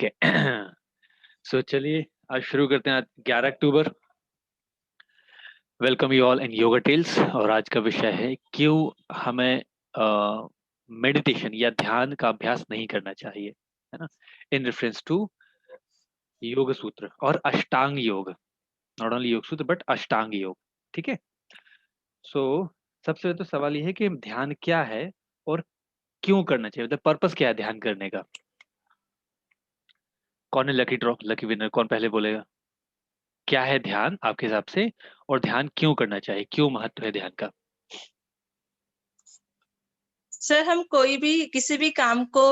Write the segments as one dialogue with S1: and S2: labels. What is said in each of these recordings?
S1: Okay. सो चलिए आज शुरू करते हैं। आज 11 अक्टूबर। Welcome you all in yoga Tales. और आज का विषय है क्यों हमें मेडिटेशन या ध्यान का अभ्यास नहीं करना चाहिए, है ना। इन रेफरेंस टू योग सूत्र और अष्टांग योग, नॉट ओनली योग सूत्र बट अष्टांग योग। ठीक है। सो सबसे पहले तो सवाल ये है कि ध्यान क्या है और क्यों करना चाहिए, मतलब पर्पस क्या है ध्यान करने का। कौन है लकी ड्रॉ, लकी विनर, कौन पहले बोलेगा। क्या है ध्यान आपके हिसाब से और ध्यान क्यों करना चाहिए, क्यों महत्व है ध्यान का।
S2: सर, हम कोई भी किसी भी काम को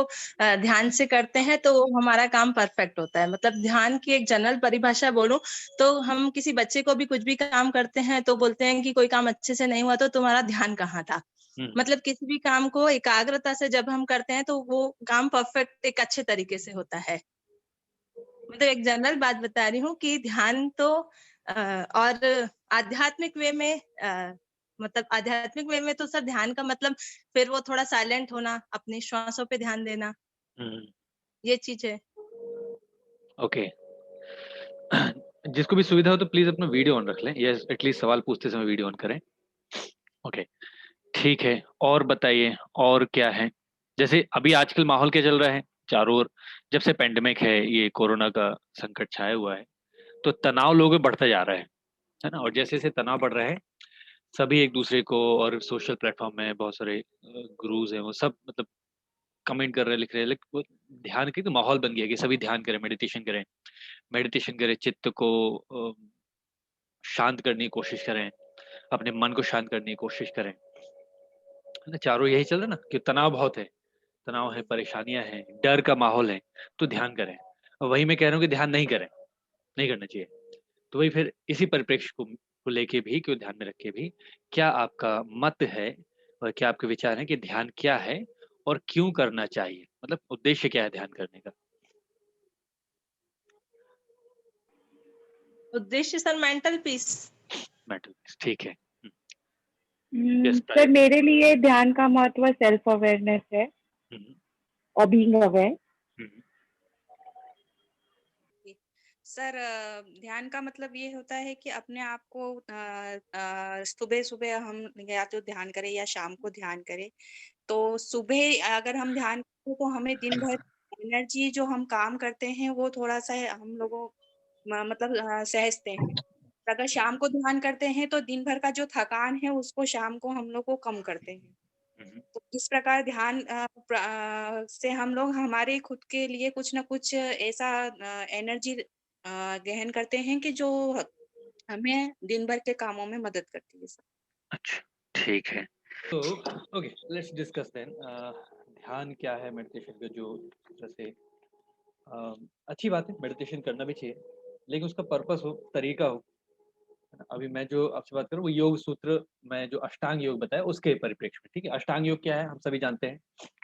S2: ध्यान से करते हैं तो वो हमारा काम परफेक्ट होता है। मतलब ध्यान की एक जनरल परिभाषा बोलूं तो हम किसी बच्चे को भी कुछ भी काम करते हैं तो बोलते हैं कि कोई काम अच्छे से नहीं हुआ तो तुम्हारा ध्यान कहाँ था। मतलब किसी भी काम को एकाग्रता से जब हम करते हैं तो वो काम परफेक्ट एक अच्छे तरीके से होता है। मतलब एक जनरल बात बता रही हूँ कि ध्यान तो और आध्यात्मिक वे में मतलब आध्यात्मिक वे में तो सर ध्यान का मतलब फिर वो थोड़ा साइलेंट होना, अपनी श्वासों पे ध्यान देना, ये चीज है।
S1: ओके। जिसको भी सुविधा हो तो प्लीज अपना वीडियो ऑन रख लें या एटलीस्ट सवाल पूछते समय वीडियो ऑन करें। ओके, ठीक है। और बताइए और क्या है। जैसे अभी आजकल माहौल क्या चल रहा है चारों ओर, जब से पेंडेमिक है, ये कोरोना का संकट छाया हुआ है, तो तनाव लोगों में बढ़ता जा रहा है ना। और जैसे जैसे तनाव बढ़ रहा है, सभी एक दूसरे को, और सोशल प्लेटफॉर्म में बहुत सारे गुरुज हैं, वो सब मतलब कमेंट कर रहे हैं, लिख रहे हैं, वो ध्यान की तो माहौल बन गया कि सभी ध्यान करें, मेडिटेशन करें। मेडिटेशन करें, चित्त को शांत करने की कोशिश करें, अपने मन को शांत करने की कोशिश करें, है ना। चारों यही चल रहा है ना कि तनाव बहुत है, तनाव है, परेशानियां हैं, डर का माहौल है, तो ध्यान करें। और वही मैं कह रहा हूँ कि ध्यान नहीं करें, नहीं करना चाहिए। तो वही फिर इसी परिप्रेक्ष्य को लेके भी, क्यों ध्यान में रख के भी, क्या आपका मत है और क्या आपके विचार हैं कि ध्यान क्या है और क्यों करना चाहिए, मतलब उद्देश्य क्या है ध्यान करने का।
S2: उद्देश्य sir mental peace.
S1: Mental peace, ठीक है। Yes
S3: sir,
S1: private.
S3: मेरे लिए ध्यान का महत्व सेल्फ अवेयरनेस है और बीइंग अवेयर।
S4: सर, ध्यान का मतलब ये होता है कि अपने आप को सुबह सुबह हम या तो ध्यान करें या शाम को ध्यान करें। तो सुबह अगर हम ध्यान करें तो हमें दिन भर एनर्जी जो हम काम करते हैं वो थोड़ा सा हम लोगों मतलब सहजते हैं। अगर शाम को ध्यान करते हैं तो दिन भर का जो थकान है उसको शाम को हम लोग को कम करते हैं। तो इस प्रकार ध्यान से हम लोग हमारे खुद के लिए कुछ ना कुछ ऐसा एनर्जी गहन करते हैं कि जो हमें दिन भर के कामों में मदद करती है सर।
S1: अच्छा, ठीक है। तो ओके, लेट्स डिस्कस देन। ध्यान क्या है, मेडिटेशन का जो जैसे अच्छी बात है, मेडिटेशन करना भी चाहिए, लेकिन उसका पर्पस हो, तरीका हो, है ना? अभी मैं जो आपसे बात करूँ वो योग सूत्र, मैं जो अष्टांग योग बताया उसके परिप्रेक्ष्य में। ठीक है, अष्टांग योग क्या है हम सभी जानते हैं,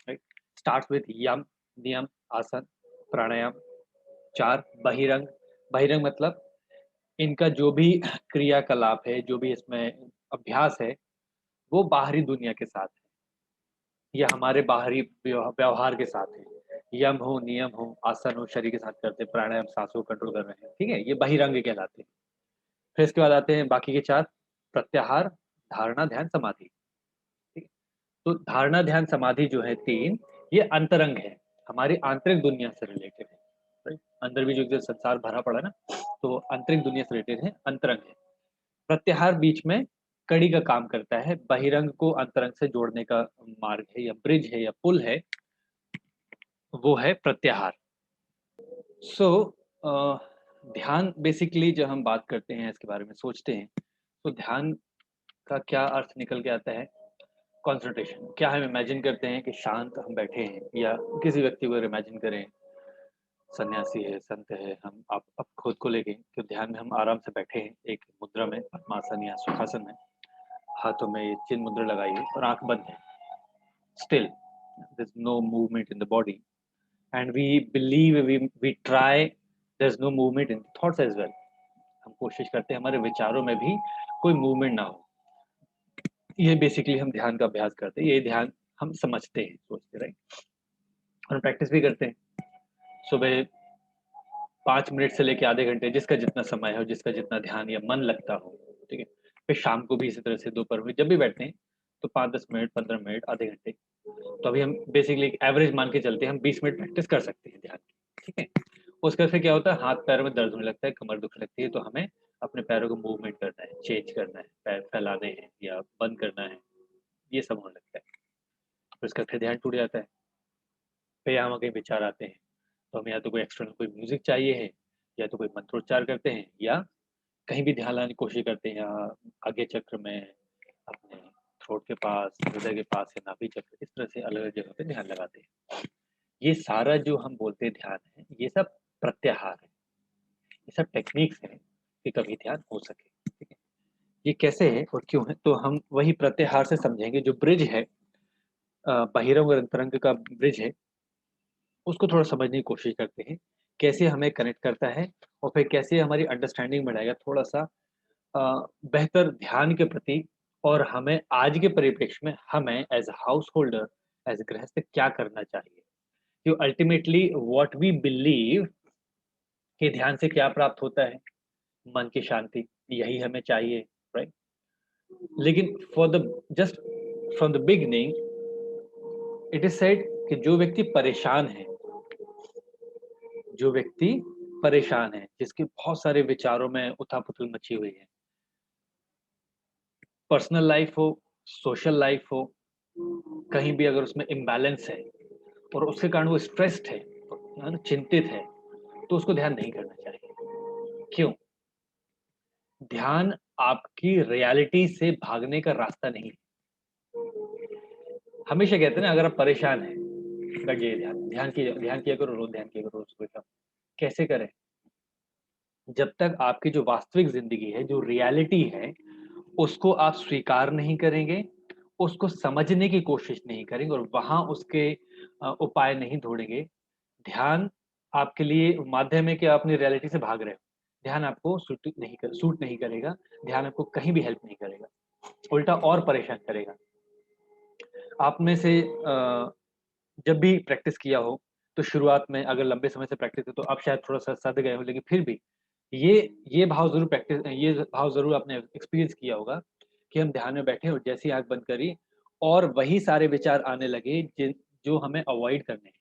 S1: राइट। स्टार्ट विथ यम, नियम, आसन, प्राणायाम, चार बहिरंग। बहिरंग मतलब इनका जो भी क्रियाकलाप है, जो भी इसमें अभ्यास है, वो बाहरी दुनिया के साथ है या हमारे बाहरी व्यवहार के साथ है। यम हो, नियम हो, आसन हो, शरीर के साथ करते हैं, प्राणायाम सांसों को कंट्रोल कर रहे हैं, ठीक है, ये बहिरंग कहलाते हैं। फिर इसके बाद आते हैं बाकी के चार, प्रत्याहार, धारणा, ध्यान, समाधि। ठीक है, तो धारणा, ध्यान, समाधि जो है तीन, ये अंतरंग है, हमारी आंतरिक दुनिया से रिलेटेड है, राइट। अंदर भी जो संसार भरा पड़ा है ना, तो आंतरिक दुनिया से रिलेटेड है, अंतरंग है। प्रत्याहार बीच में कड़ी का काम करता है, बहिरंग को अंतरंग से जोड़ने का मार्ग है या ब्रिज है या पुल है, वो है प्रत्याहार। सो ध्यान बेसिकली जब हम बात करते हैं, इसके बारे में सोचते हैं, तो ध्यान का क्या अर्थ निकल के आता है। कंसंट्रेशन। क्या हम इमेजिन करते हैं कि शांत हम बैठे हैं, या किसी व्यक्ति को इमेजिन करें, सन्यासी है, संत है, हम आप खुद को लेके कि ध्यान में हम आराम से बैठे हैं एक मुद्रा में, पद्मासन या सुखासन में, हाथों में ये चिन्ह मुद्रा लगाइए और आंख बंद है, still there's no movement in the body, and we believe, we try, there's no movement in thoughts as well। हम कोशिश करते हैं हमारे विचारों में भी कोई मूवमेंट ना हो। ये बेसिकली हम ध्यान का अभ्यास करते हैं, ये ध्यान हम समझते हैं, सोचते, राइट। और प्रैक्टिस भी करते हैं। सुबह 5 मिनट से लेके आधे घंटे, जिसका जितना समय हो, जिसका जितना ध्यान या मन लगता हो, ठीक है। फिर शाम को भी इसी तरह से, दोपहर में जब भी बैठते हैं तो 5-10 मिनट, 15 मिनट, आधे घंटे। तो अभी हम बेसिकली एक एवरेज मान के चलते हैं, हम 20 मिनट प्रैक्टिस कर सकते हैं ध्यान की, ठीक है। उसके फिर क्या होता है, हाथ पैरों में दर्द होने लगता है, कमर दुखने लगती है, तो हमें अपने पैरों को मूवमेंट करना है, चेंज करना है, पैर फैलाने हैं या बंद करना है, ये सब होने लगता है। फिर उसका फिर ध्यान टूट जाता है। फिर यहाँ कहीं विचार आते हैं, तो हमें या तो कोई एक्सटर्नल कोई म्यूजिक चाहिए है, या तो कोई मंत्रोच्चार करते हैं, या कहीं भी ध्यान लाने की कोशिश करते हैं, या आगे चक्र में, अपने थ्रोट के पास, हृदय के पास, या नाभि चक्र, इस तरह से अलग-अलग जगह पे ध्यान लगाते हैं। ये सारा जो हम बोलते हैं ध्यान है, ये सब प्रत्याहार है, ये सब टेक्निक्स हैं कि कभी ध्यान हो सके, ठीक है। ये कैसे है और क्यों है, तो हम वही प्रत्याहार से समझेंगे। जो ब्रिज है, बहिरंग और अंतरंग का ब्रिज है, उसको थोड़ा समझने की कोशिश करते हैं, कैसे हमें कनेक्ट करता है, और फिर कैसे हमारी अंडरस्टैंडिंग बढ़ाएगा थोड़ा-सा बेहतर ध्यान के प्रति, और हमें आज के परिप्रेक्ष्य में हमें as a house holder, as a गृहस्थ क्या करना चाहिए? तो अल्टीमेटली व्हाट वी बिलीव कि ध्यान से क्या प्राप्त होता है? मन की शांति, यही हमें चाहिए, राइट? लेकिन for the just from the beginning it is said कि जो व्यक्ति परेशान है, जो व्यक्ति परेशान है, जिसके बहुत सारे विचारों में उथल-पुथल मची हुई है, पर्सनल लाइफ हो, सोशल लाइफ हो, कहीं भी अगर उसमें इम्बैलेंस है और उसके कारण वो स्ट्रेस्ड है ना, चिंतित है, तो उसको ध्यान नहीं करना चाहिए। क्यों? ध्यान आपकी रियलिटी से भागने का रास्ता नहीं है। हमेशा कहते हैं ना, अगर आप परेशान हैं, बैठ जाइए, ध्यान किया करो, रोज़ ध्यान किया करो, रोज़ सुबह शाम। कैसे करें? जब तक आपकी जो वास्तविक ज़िंदगी है, जो रियलिटी है, उसको आप स्वीकार नहीं करेंगे, उसको समझने की कोशिश नहीं करेंगे और वहाँ उसके उपाय नहीं ढूँढेंगे। ध्यान आपके लिए माध्यम है कि आप अपनी रियलिटी से भाग रहे हो। ध्यान आपको सूट नहीं करेगा, ध्यान आपको कहीं भी हेल्प नहीं करेगा, उल्टा और परेशान करेगा। आप में से जब भी प्रैक्टिस किया हो, तो शुरुआत में अगर लंबे समय से प्रैक्टिस है, तो आप शायद थोड़ा-सा सध गए हो, लेकिन फिर भी ये ये भाव ज़रूर आपने एक्सपीरियंस किया होगा कि हम ध्यान में बैठे और जैसे ही आँख बंद करी और वही सारे विचार आने लगे जो हमें अवॉइड करने हैं,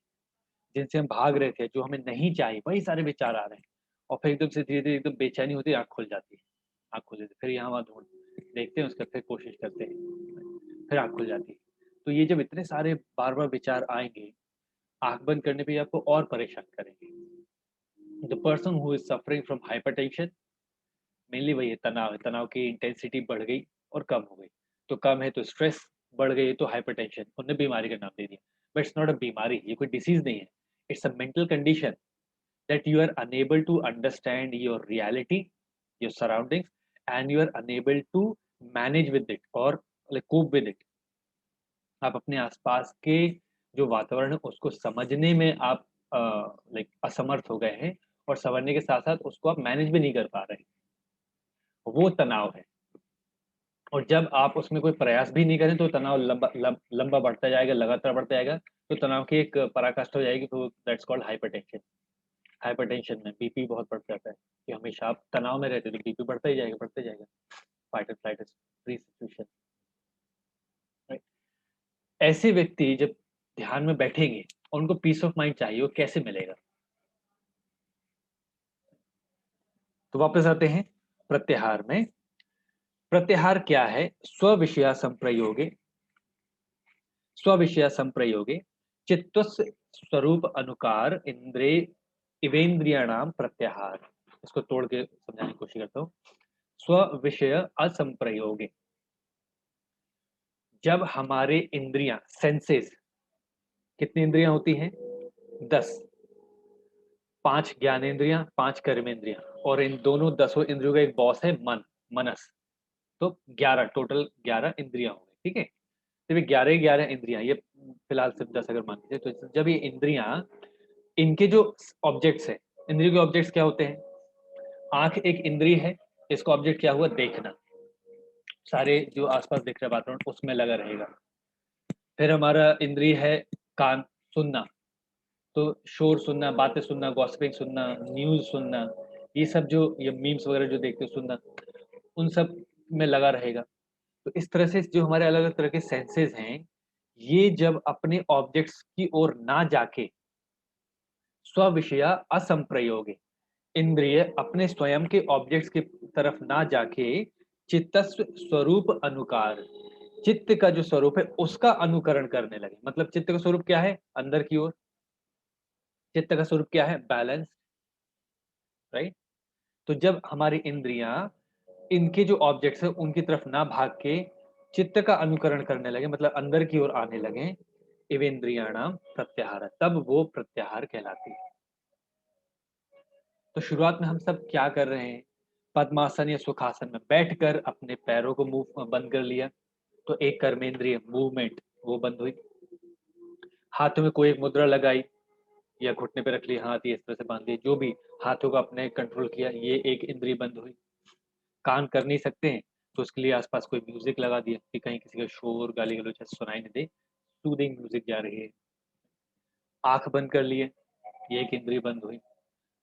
S1: जिनसे हम भाग रहे थे, जो हमें नहीं चाहिए, वही सारे विचार आ रहे हैं। और फिर एकदम से धीरे-धीरे एकदम बेचैनी होती है, आँख खुल जाती है। आँख खुल जाती है, फिर यहाँ-वहाँ ढूँढ देखते हैं, उसका फिर कोशिश करते हैं, फिर आँख खुल जाती है। तो ये जब इतने सारे बार-बार विचार आएँगे, आँख बंद करने पे ये आपको और परेशान करेंगे। The person who is suffering from hypertension, mainly वही है, तनाव है। तनाव की इंटेंसिटी बढ़ गई और कम हो गई। तो कम है तो स्ट्रेस, बढ़ गई है तो हाइपरटेंशन। उन्होंने बीमारी का नाम दे दिया। बट इट्स नॉट अ बीमारी, ये कोई डिसीज़ नहीं है। It's a mental condition that you are unable to understand your reality, your surroundings, and you are unable to manage with it और लाइक कोप विद इट। आप अपने आसपास के जो वातावरण है उसको समझने में आप लाइक असमर्थ हो गए हैं, और समझने के साथ-साथ उसको आप मैनेज भी नहीं कर पा रहे हैं। वो तनाव है। और जब आप उसमें कोई प्रयास भी नहीं करें तो तनाव लंबा बढ़ता जाएगा, लगातार बढ़ता जाएगा, तो तनाव की एक पराकाष्ठा हो जाएगी, तो दैट्स कॉल्ड हाइपरटेंशन। हाइपरटेंशन में बीपी बहुत बढ़ जाता है, कि हमेशा आप तनाव में रहते हो तो बीपी बढ़ता ही जाएगा, बढ़ता ही जाएगा। फाइट और फ्लाइट फ्रीज़ सिचुएशन, राइट? ऐसे व्यक्ति जब ध्यान में बैठेंगे, उनको पीस ऑफ माइंड चाहिए, वो कैसे मिलेगा? तो वापस आते हैं प्रत्याहार में। प्रत्याहार क्या है? स्वविषया संप्रयोगे चित्तस्य स्वरूप अनुकार इंद्रे इवेन्द्रियाणाम प्रत्याहार। इसको तोड़ के समझाने की कोशिश करता हूँ। स्व विषय असंप्रयोगे, जब हमारे इंद्रियां, सेंसेस, कितनी इंद्रियां होती हैं? 10। 5 ज्ञानेंद्रियां, 5 कर्मेंद्रियां, और इन दोनों 10 इंद्रियों का एक बॉस है मन, मनस। तो 11 टोटल, 11 इंद्रियां हो गई, ठीक है। तो ये 11 इंद्रियां, ये फिलहाल सिर्फ 10 अगर मान लीजिए, तो जब ये इंद्रियां, इनके जो ऑब्जेक्ट्स है, इंद्रियों के ऑब्जेक्ट्स क्या होते हैं? आंख एक इंद्रिय है, इसका ऑब्जेक्ट क्या हुआ? देखना। सारे जो आसपास दिख रहा है वातावरण उसमें लगा रहेगा। फिर हमारा इंद्रिय है कान, सुनना। तो शोर सुनना, बातें सुनना, गॉसिपिंग सुनना, न्यूज़ सुनना, ये सब जो ये मीम्स वगैरह जो देखते हो सुनना, उन सब में लगा रहेगा। तो इस तरह से जो हमारे अलग-अलग तरह के सेंसेस हैं, ये जब अपने ऑब्जेक्ट्स की ओर ना जाके स्व-विषया असंप्रयोगे, इंद्रिय अपने स्वयं के ऑब्जेक्ट्स की तरफ ना जाके चित्तस्व स्वरूप अनुकार, चित्त का जो स्वरूप है उसका अनुकरण करने लगे। मतलब चित्त का स्वरूप क्या है? अंदर की ओर। चित्त का स्वरूप क्या है? Balance, right? तो जब हमारी इंद्रियां इनके जो ऑब्जेक्ट्स हैं उनकी तरफ ना भाग के चित्त का अनुकरण करने लगे, मतलब अंदर की ओर आने लगे, इवेंद्रियाणाम प्रत्याहार, तब वो प्रत्याहार कहलाती है। तो शुरुआत में हम सब क्या कर रहे हैं? पद्मासन या सुखासन में बैठकर अपने पैरों को मूव बंद कर लिया, तो एक कर्मेंद्रिय मूवमेंट वो बंद हुई। हाथों में कोई एक मुद्रा लगाई या घुटने पे रख लिया हाथ, ये इस तरह से बांध दिए, जो भी हाथों को अपने कंट्रोल किया, ये एक इंद्रिय बंद हुई। कान कर नहीं सकते हैं तो उसके लिए आसपास कोई म्यूजिक लगा दिया कि कहीं किसी का शोर गाली गलौज सुनाई नहीं दे, सूदिंग म्यूजिक जा रही है। आंख बंद कर लिए, ये एक इंद्रिय बंद हुई।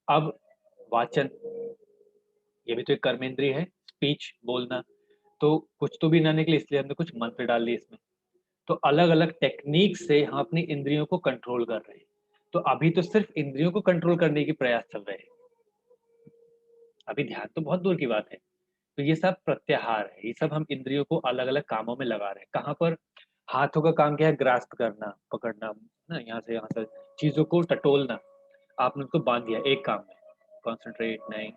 S1: अब वाचन, ये भी तो एक कर्मेंद्रिय है, स्पीच बोलना, तो कुछ तो भी ना निकले इसलिए हमने कुछ मंत्र डाल लिए इसमें। तो अलग अलग टेक्निक से हम अपनी इंद्रियों को कंट्रोल कर रहे हैं। तो अभी तो सिर्फ इंद्रियों को कंट्रोल करने की प्रयास चल रहे हैं, अभी ध्यान तो बहुत दूर की बात है। तो ये सब प्रत्याहार है, ये सब हम इंद्रियों को अलग अलग कामों में लगा रहे हैं। कहाँ पर? हाथों का काम क्या है? ग्रास्प करना, पकड़ना ना, यहाँ से चीजों को टटोलना। आपने उसको बांध दिया एक काम में, कॉन्सेंट्रेट नहीं,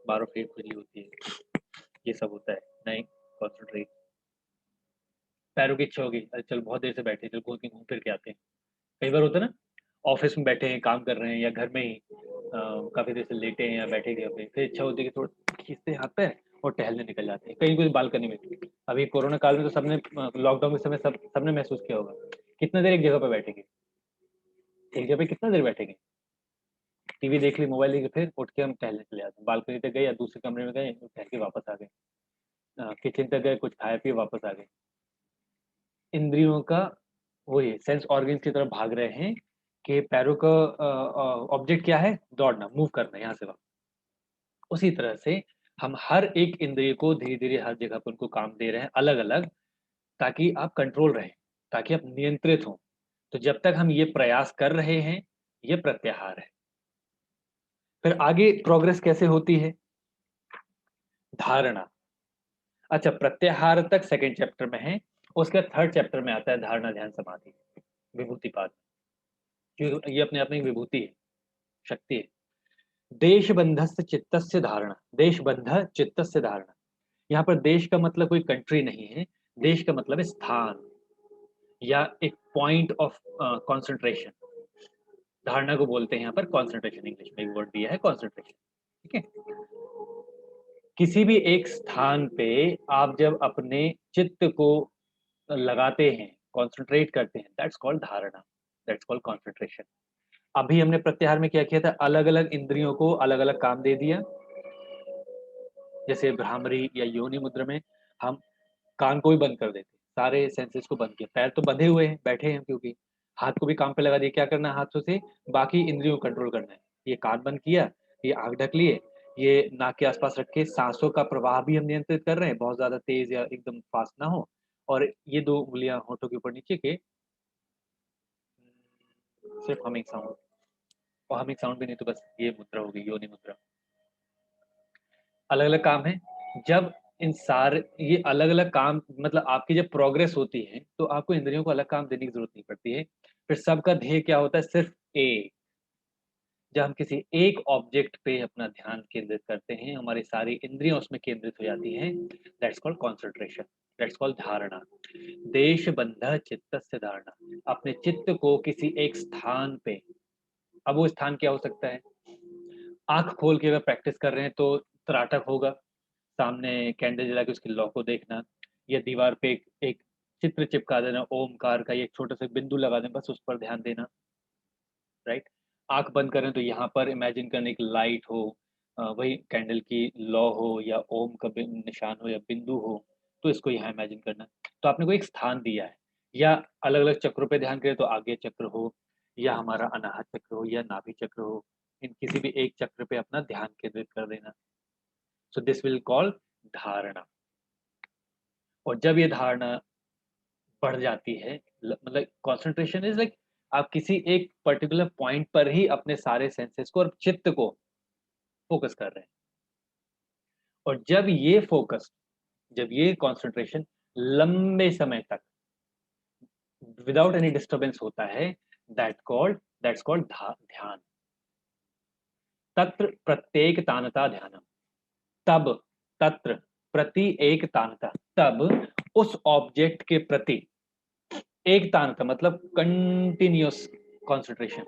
S1: बारों पेट खुजली होती है, ये सब होता है, नहीं कॉन्सेंट्रेट। पैरों की इच्छा होगी, अरे चल बहुत देर से बैठे, चल घूम फिर के आते हैं। कई बार होता है ना, ऑफिस में बैठे हैं, काम कर रहे हैं, या घर में ही काफी देर से लेटे हैं या बैठे हैं, फिर इच्छा होती है कि थोड़ा खींचते हैं हाथ पैर और टहलने निकल जाते हैं कहीं, कुछ बालकनी में। अभी कोरोना काल में तो सबने लॉकडाउन के समय सबने महसूस किया होगा, कितना देर एक जगह पे बैठेंगे, एक जगह पे कितना देर बैठेंगे, टीवी देख ली, मोबाइल देख ली, फिर उठ के हम टहलने चले जाते हैं, बालकनी तक गए या दूसरे कमरे में गए, टहल के वापस आ गए, किचन तक गए, कुछ खाया पिए, वापस आ गए। इंद्रियों का वही सेंस ऑर्गन्स की तरफ भाग रहे हैं कि पैरों का ऑब्जेक्ट क्या है? दौड़ना, मूव करना यहाँ से वहाँ। उसी तरह से हम हर एक इंद्रिय को धीरे धीरे हर जगह पर उनको काम दे रहे हैं अलग अलग, ताकि आप कंट्रोल रहें, ताकि आप नियंत्रित हों। तो जब तक हम ये प्रयास कर रहे हैं, ये प्रत्याहार है। फिर आगे प्रोग्रेस कैसे होती है? धारणा। अच्छा, प्रत्याहार तक सेकंड चैप्टर में है, उसके बाद थर्ड चैप्टर में आता है धारणा ध्यान समाधि विभूतिपाद। ये अपने आप में एक विभूति है, शक्ति है। देशबंधस्य चित्तस्य धारणा, देशबंध चित्तस्य धारणा। यहाँ पर देश का मतलब कोई कंट्री नहीं है, देश का मतलब है स्थान या एक पॉइंट ऑफ कंसंट्रेशन। धारणा को बोलते हैं यहाँ पर कंसंट्रेशन, इंग्लिश में एक वर्ड दिया है कंसंट्रेशन, ठीक है। किसी भी एक स्थान पे आप जब अपने चित्त को लगाते हैं, कंसंट्रेट करते हैं, दैट्स कॉल्ड धारणा, दैट्स कॉल्ड कंसंट्रेशन। अभी हमने प्रत्याहार में क्या किया था? अलग अलग इंद्रियों को अलग अलग काम दे दिया। जैसे भ्रामरी या योनि मुद्रा में हम कान को भी बंद कर देते, सारे सेंसेस को बंद किया, पैर तो बंधे हुए हैं, बैठे हैं क्योंकि, हाथ को भी काम पे लगा दिया। क्या करना है? हाथों से बाकी इंद्रियों को कंट्रोल करना है। ये कान बंद किया, ये आंख ढक लिए, ये नाक के आसपास रख के सांसों का प्रवाह भी हम नियंत्रित कर रहे हैं, बहुत ज्यादा तेज या एकदम फास्ट ना हो। और ये दो उंगलियां होठों के ऊपर नीचे के, सिर्फ हमिंग साउंड, और हमिंग साउंड भी नहीं तो बस ये मुद्रा होगी, योनि मुद्रा। अलग अलग काम है। जब इन सारे ये अलग अलग काम, मतलब आपकी जब प्रोग्रेस होती है तो आपको इंद्रियों को अलग काम देने की जरूरत नहीं पड़ती है। फिर सबका ध्येय क्या होता है? सिर्फ एक। जब हम किसी एक ऑब्जेक्ट पे अपना ध्यान केंद्रित करते हैं, हमारी सारी इंद्रियां उसमें केंद्रित हो जाती हैं, that's called concentration, that's called धारणा। देश बंध चित्तस्य धारणा, अपने चित्त को किसी एक स्थान पे, अब वो स्थान क्या हो सकता है? आंख खोल के अगर प्रैक्टिस कर रहे हैं तो त्राटक होगा, सामने कैंडल जला के उसकी लौ को देखना, या दीवार पे एक चित्र चिपका देना ओमकार का, एक छोटा सा बिंदु लगा देना, बस उस पर ध्यान देना, राइट। आंख बंद करें तो यहाँ पर इमेजिन करने की लाइट हो, वही कैंडल की लौ हो, या ओम का निशान हो या बिंदु हो, तो इसको यहाँ इमेजिन करना। तो आपने कोई एक स्थान दिया है, या अलग अलग चक्रों पे ध्यान करें तो आगे चक्र हो, या हमारा अनाहत चक्र हो या नाभि चक्र हो, इन किसी भी एक चक्र पे अपना ध्यान केंद्रित कर देना। सो दिस विल कॉल धारणा। और जब ये धारणा बढ़ जाती है, मतलब कंसंट्रेशन इज लाइक आप किसी एक पर्टिकुलर पॉइंट पर ही अपने सारे सेंसेस को और चित्त को फोकस कर रहे हैं। और जब ये कंसंट्रेशन लंबे समय तक विदाउट एनी डिस्टरबेंस होता है, दैट्स कॉल्ड ध्यान। तत्र प्रत्येक तानता ध्यानम। तब तत्र प्रति एक तानता, तब उस ऑब्जेक्ट के प्रति एक तानता मतलब कंटिन्यूअस कंसंट्रेशन,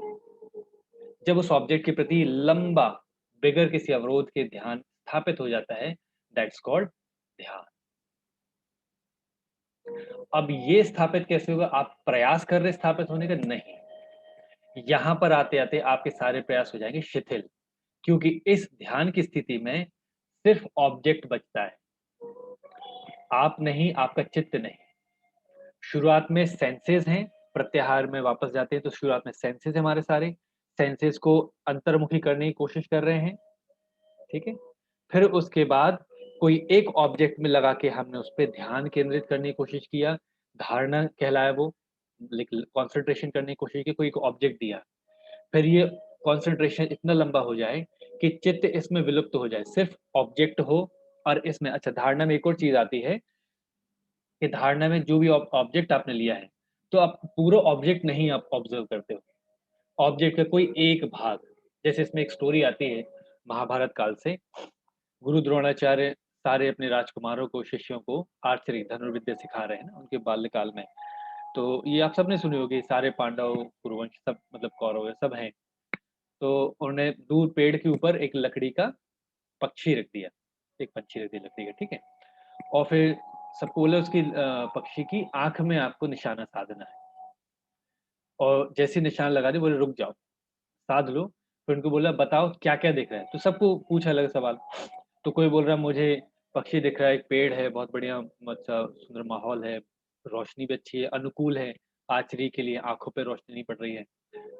S1: जब उस ऑब्जेक्ट के प्रति लंबा बिगर किसी अवरोध के ध्यान स्थापित हो जाता है, दैट्स कॉल्ड ध्यान। अब ये स्थापित कैसे होगा? आप प्रयास कर रहे स्थापित होने का? नहीं, यहां पर आते आते आपके सारे प्रयास हो जाएंगे शिथिल, क्योंकि इस ध्यान की स्थिति में सिर्फ ऑब्जेक्ट बचता है, आप नहीं, आपका चित्त नहीं। शुरुआत में सेंसेस हैं, प्रत्याहार में वापस जाते हैं तो शुरुआत में सेंसेस हमारे सारे सेंसेस को अंतर्मुखी करने की कोशिश कर रहे हैं, ठीक है। फिर उसके बाद कोई एक ऑब्जेक्ट में लगा के हमने उस पर ध्यान केंद्रित करने की कोशिश किया, धारणा कहलाया वो, कंसंट्रेशन करने की कोशिश की, कोई एक ऑब्जेक्ट दिया, फिर ये कंसंट्रेशन इतना लंबा हो जाए कि चित्त इसमें विलुप्त हो जाए, सिर्फ ऑब्जेक्ट हो। और इसमें अच्छा, धारणा में एक और चीज आती है कि धारणा में जो भी ऑब्जेक्ट आपने लिया है, तो आप पूरा ऑब्जेक्ट नहीं आप ऑब्जर्व करते हो, ऑब्जेक्ट का कोई एक भाग। जैसे इसमें एक स्टोरी आती है महाभारत काल से, गुरु द्रोणाचार्य सारे अपने राजकुमारों को, शिष्यों को आर्चरी धनुर्विद्या सिखा रहे हैं ना उनके बाल्यकाल में। तो ये आप सबने सुनी होगी, सारे पांडव, कुरुवंश सब, मतलब कौरव सब हैं। तो उन्होंने दूर पेड़ के ऊपर एक लकड़ी का पक्षी रख दिया, एक पक्षी रख दिया लकड़ी का, ठीक है। और फिर सबको बोला उसकी पक्षी की आंख में आपको निशाना साधना है, और जैसे निशान लगा दे बोले रुक जाओ, साध लो। फिर उनको बोला बताओ क्या क्या दिख रहा है, तो सबको पूछा अलग सवाल। तो कोई बोल रहा है मुझे पक्षी दिख रहा है, एक पेड़ है, बहुत बढ़िया, अच्छा सुंदर माहौल है, रोशनी भी अच्छी है, अनुकूल है आर्चरी के लिए, आंखों पे रोशनी नहीं पड़ रही है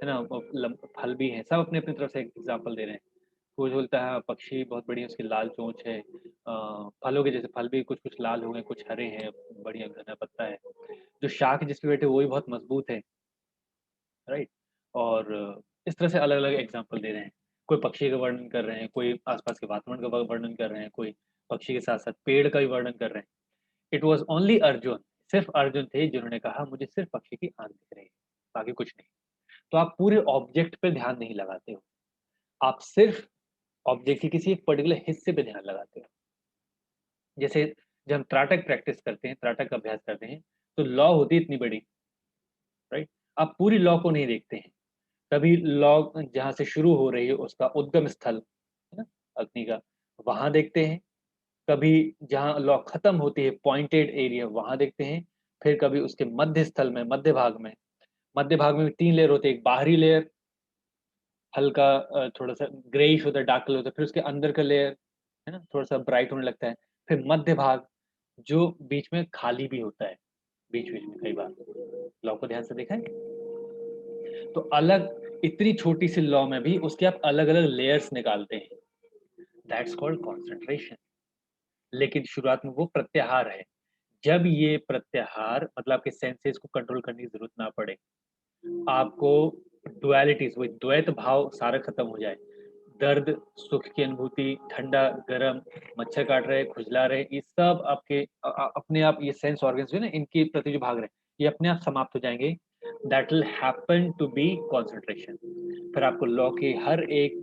S1: ना, फल भी है, सब अपने अपनी तरफ से एग्जाम्पल दे रहे हैं। कोई बोलता है पक्षी बहुत बढ़िया, उसकी लाल चोंच है, फलों के जैसे फल भी कुछ कुछ लाल हो गए, कुछ हरे हैं, बढ़िया घना पत्ता है, जो शाख जिस पे बैठे वो भी बहुत मजबूत है, राइट। और इस तरह से अलग अलग एग्जाम्पल दे रहे हैं, कोई पक्षी का वर्णन कर रहे हैं, कोई आसपास के वातावरण का वर्णन कर रहे हैं, कोई पक्षी के साथ साथ पेड़ का भी वर्णन कर रहे हैं। इट वॉज ओनली अर्जुन, सिर्फ अर्जुन थे जिन्होंने कहा मुझे सिर्फ पक्षी की आंख दिख रही है, बाकी कुछ नहीं। तो आप पूरे ऑब्जेक्ट पे ध्यान नहीं लगाते हो, आप सिर्फ ऑब्जेक्ट के किसी एक पर्टिकुलर हिस्से पे ध्यान लगाते हो। जैसे जब हम त्राटक प्रैक्टिस करते हैं, त्राटक का अभ्यास करते हैं, तो लॉ होती है इतनी बड़ी, राइट। आप पूरी लॉ को नहीं देखते हैं, कभी लॉ जहां से शुरू हो रही है उसका उद्गम स्थल है ना, अग्नि का, वहां देखते हैं। कभी जहां लॉ खत्म होती है, पॉइंटेड एरिया, वहां देखते हैं। फिर कभी उसके मध्य स्थल में, मध्य भाग में भी 3 लेयर होते हैं, एक बाहरी लेयर हल्का थोड़ा सा ग्रेइश होता है, डार्क कलर होता है, फिर उसके अंदर का लेयर है ना थोड़ा सा ब्राइट होने लगता है, फिर मध्य भाग जो बीच में खाली भी होता है, बीच बीच में कई बार लॉ को ध्यान से देखा है। तो अलग इतनी छोटी सी लॉ में भी उसके आप अलग अलग लेयर्स निकालते हैं, दैट्स कॉल्ड कॉन्सेंट्रेशन। लेकिन शुरुआत में वो प्रत्याहार है, जब ये प्रत्याहार मतलब आपके सेंसेस को कंट्रोल करने की जरूरत ना पड़े, आपको डुअलिटीज, वो द्वैत भाव सारा खत्म हो जाए, दर्द सुख की अनुभूति, ठंडा गर्म, मच्छर काट रहे, खुजला रहे, ये सब आपके अपने आप, ये सेंस ऑर्गन्स जो है ना इनके प्रति जो भाग रहे हैं, ये अपने आप समाप्त हो जाएंगे। That will happen to be concentration. फिर आपको लॉ के हर एक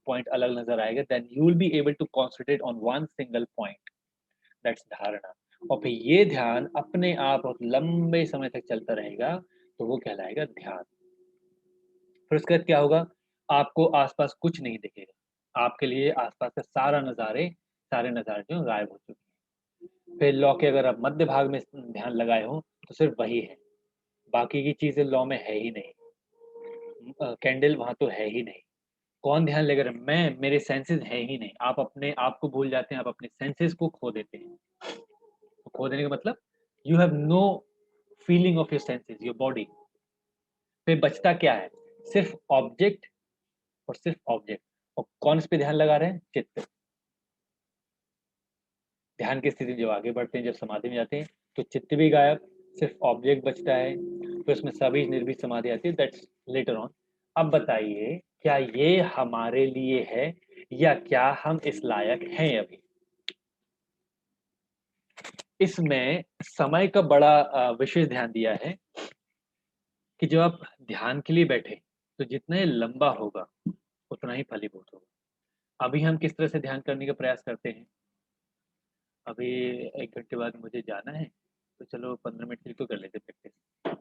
S1: पॉइंट अलग नजर आएगा, then you will be able to concentrate on one single point, that's धारणा। और फिर ये ध्यान अपने आप बहुत लंबे समय तक चलता रहेगा, तो वो कहलाएगा ध्यान। फिर उसके बाद क्या होगा, आपको आसपास कुछ नहीं दिखेगा, आपके लिए आसपास के सारे नज़ारे जो गायब हो चुके हैं। फिर लॉ के अगर आप मध्य भाग में ध्यान लगाए हो तो सिर्फ वही है, बाकी की चीजें लॉ में है ही नहीं। कैंडल वहां तो है ही नहीं, कौन ध्यान लेकर, मैं, मेरे सेंसेस है ही नहीं, आप अपने आप को भूल जाते हैं, आप अपने सेंसेस को खो देते हैं। तो खो देने का मतलब you have no feeling of your senses, your body. फिर बचता क्या है, सिर्फ ऑब्जेक्ट और सिर्फ ऑब्जेक्ट। और कौन इस पे ध्यान लगा रहे हैं? चित्त पे। ध्यान की स्थिति जब आगे बढ़ते हैं, जब समाधि में जाते हैं, तो चित्त भी गायब, सिर्फ ऑब्जेक्ट बचता है, तो इसमें सभी निर्भीक समाधि आती है। That's later on. अब बताइए, क्या ये हमारे लिए है या क्या हम इस लायक हैं अभी? इसमें समय का बड़ा विशेष ध्यान दिया है कि जब आप ध्यान के लिए बैठे, तो जितना ये लंबा होगा उतना ही फलीभूत होगा। अभी हम किस तरह से ध्यान करने का प्रयास करते हैं? अभी 1 घंटे बाद मुझे जाना है, तो चलो 15 मिनट के लिए तो कर लेते प्रैक्टिस।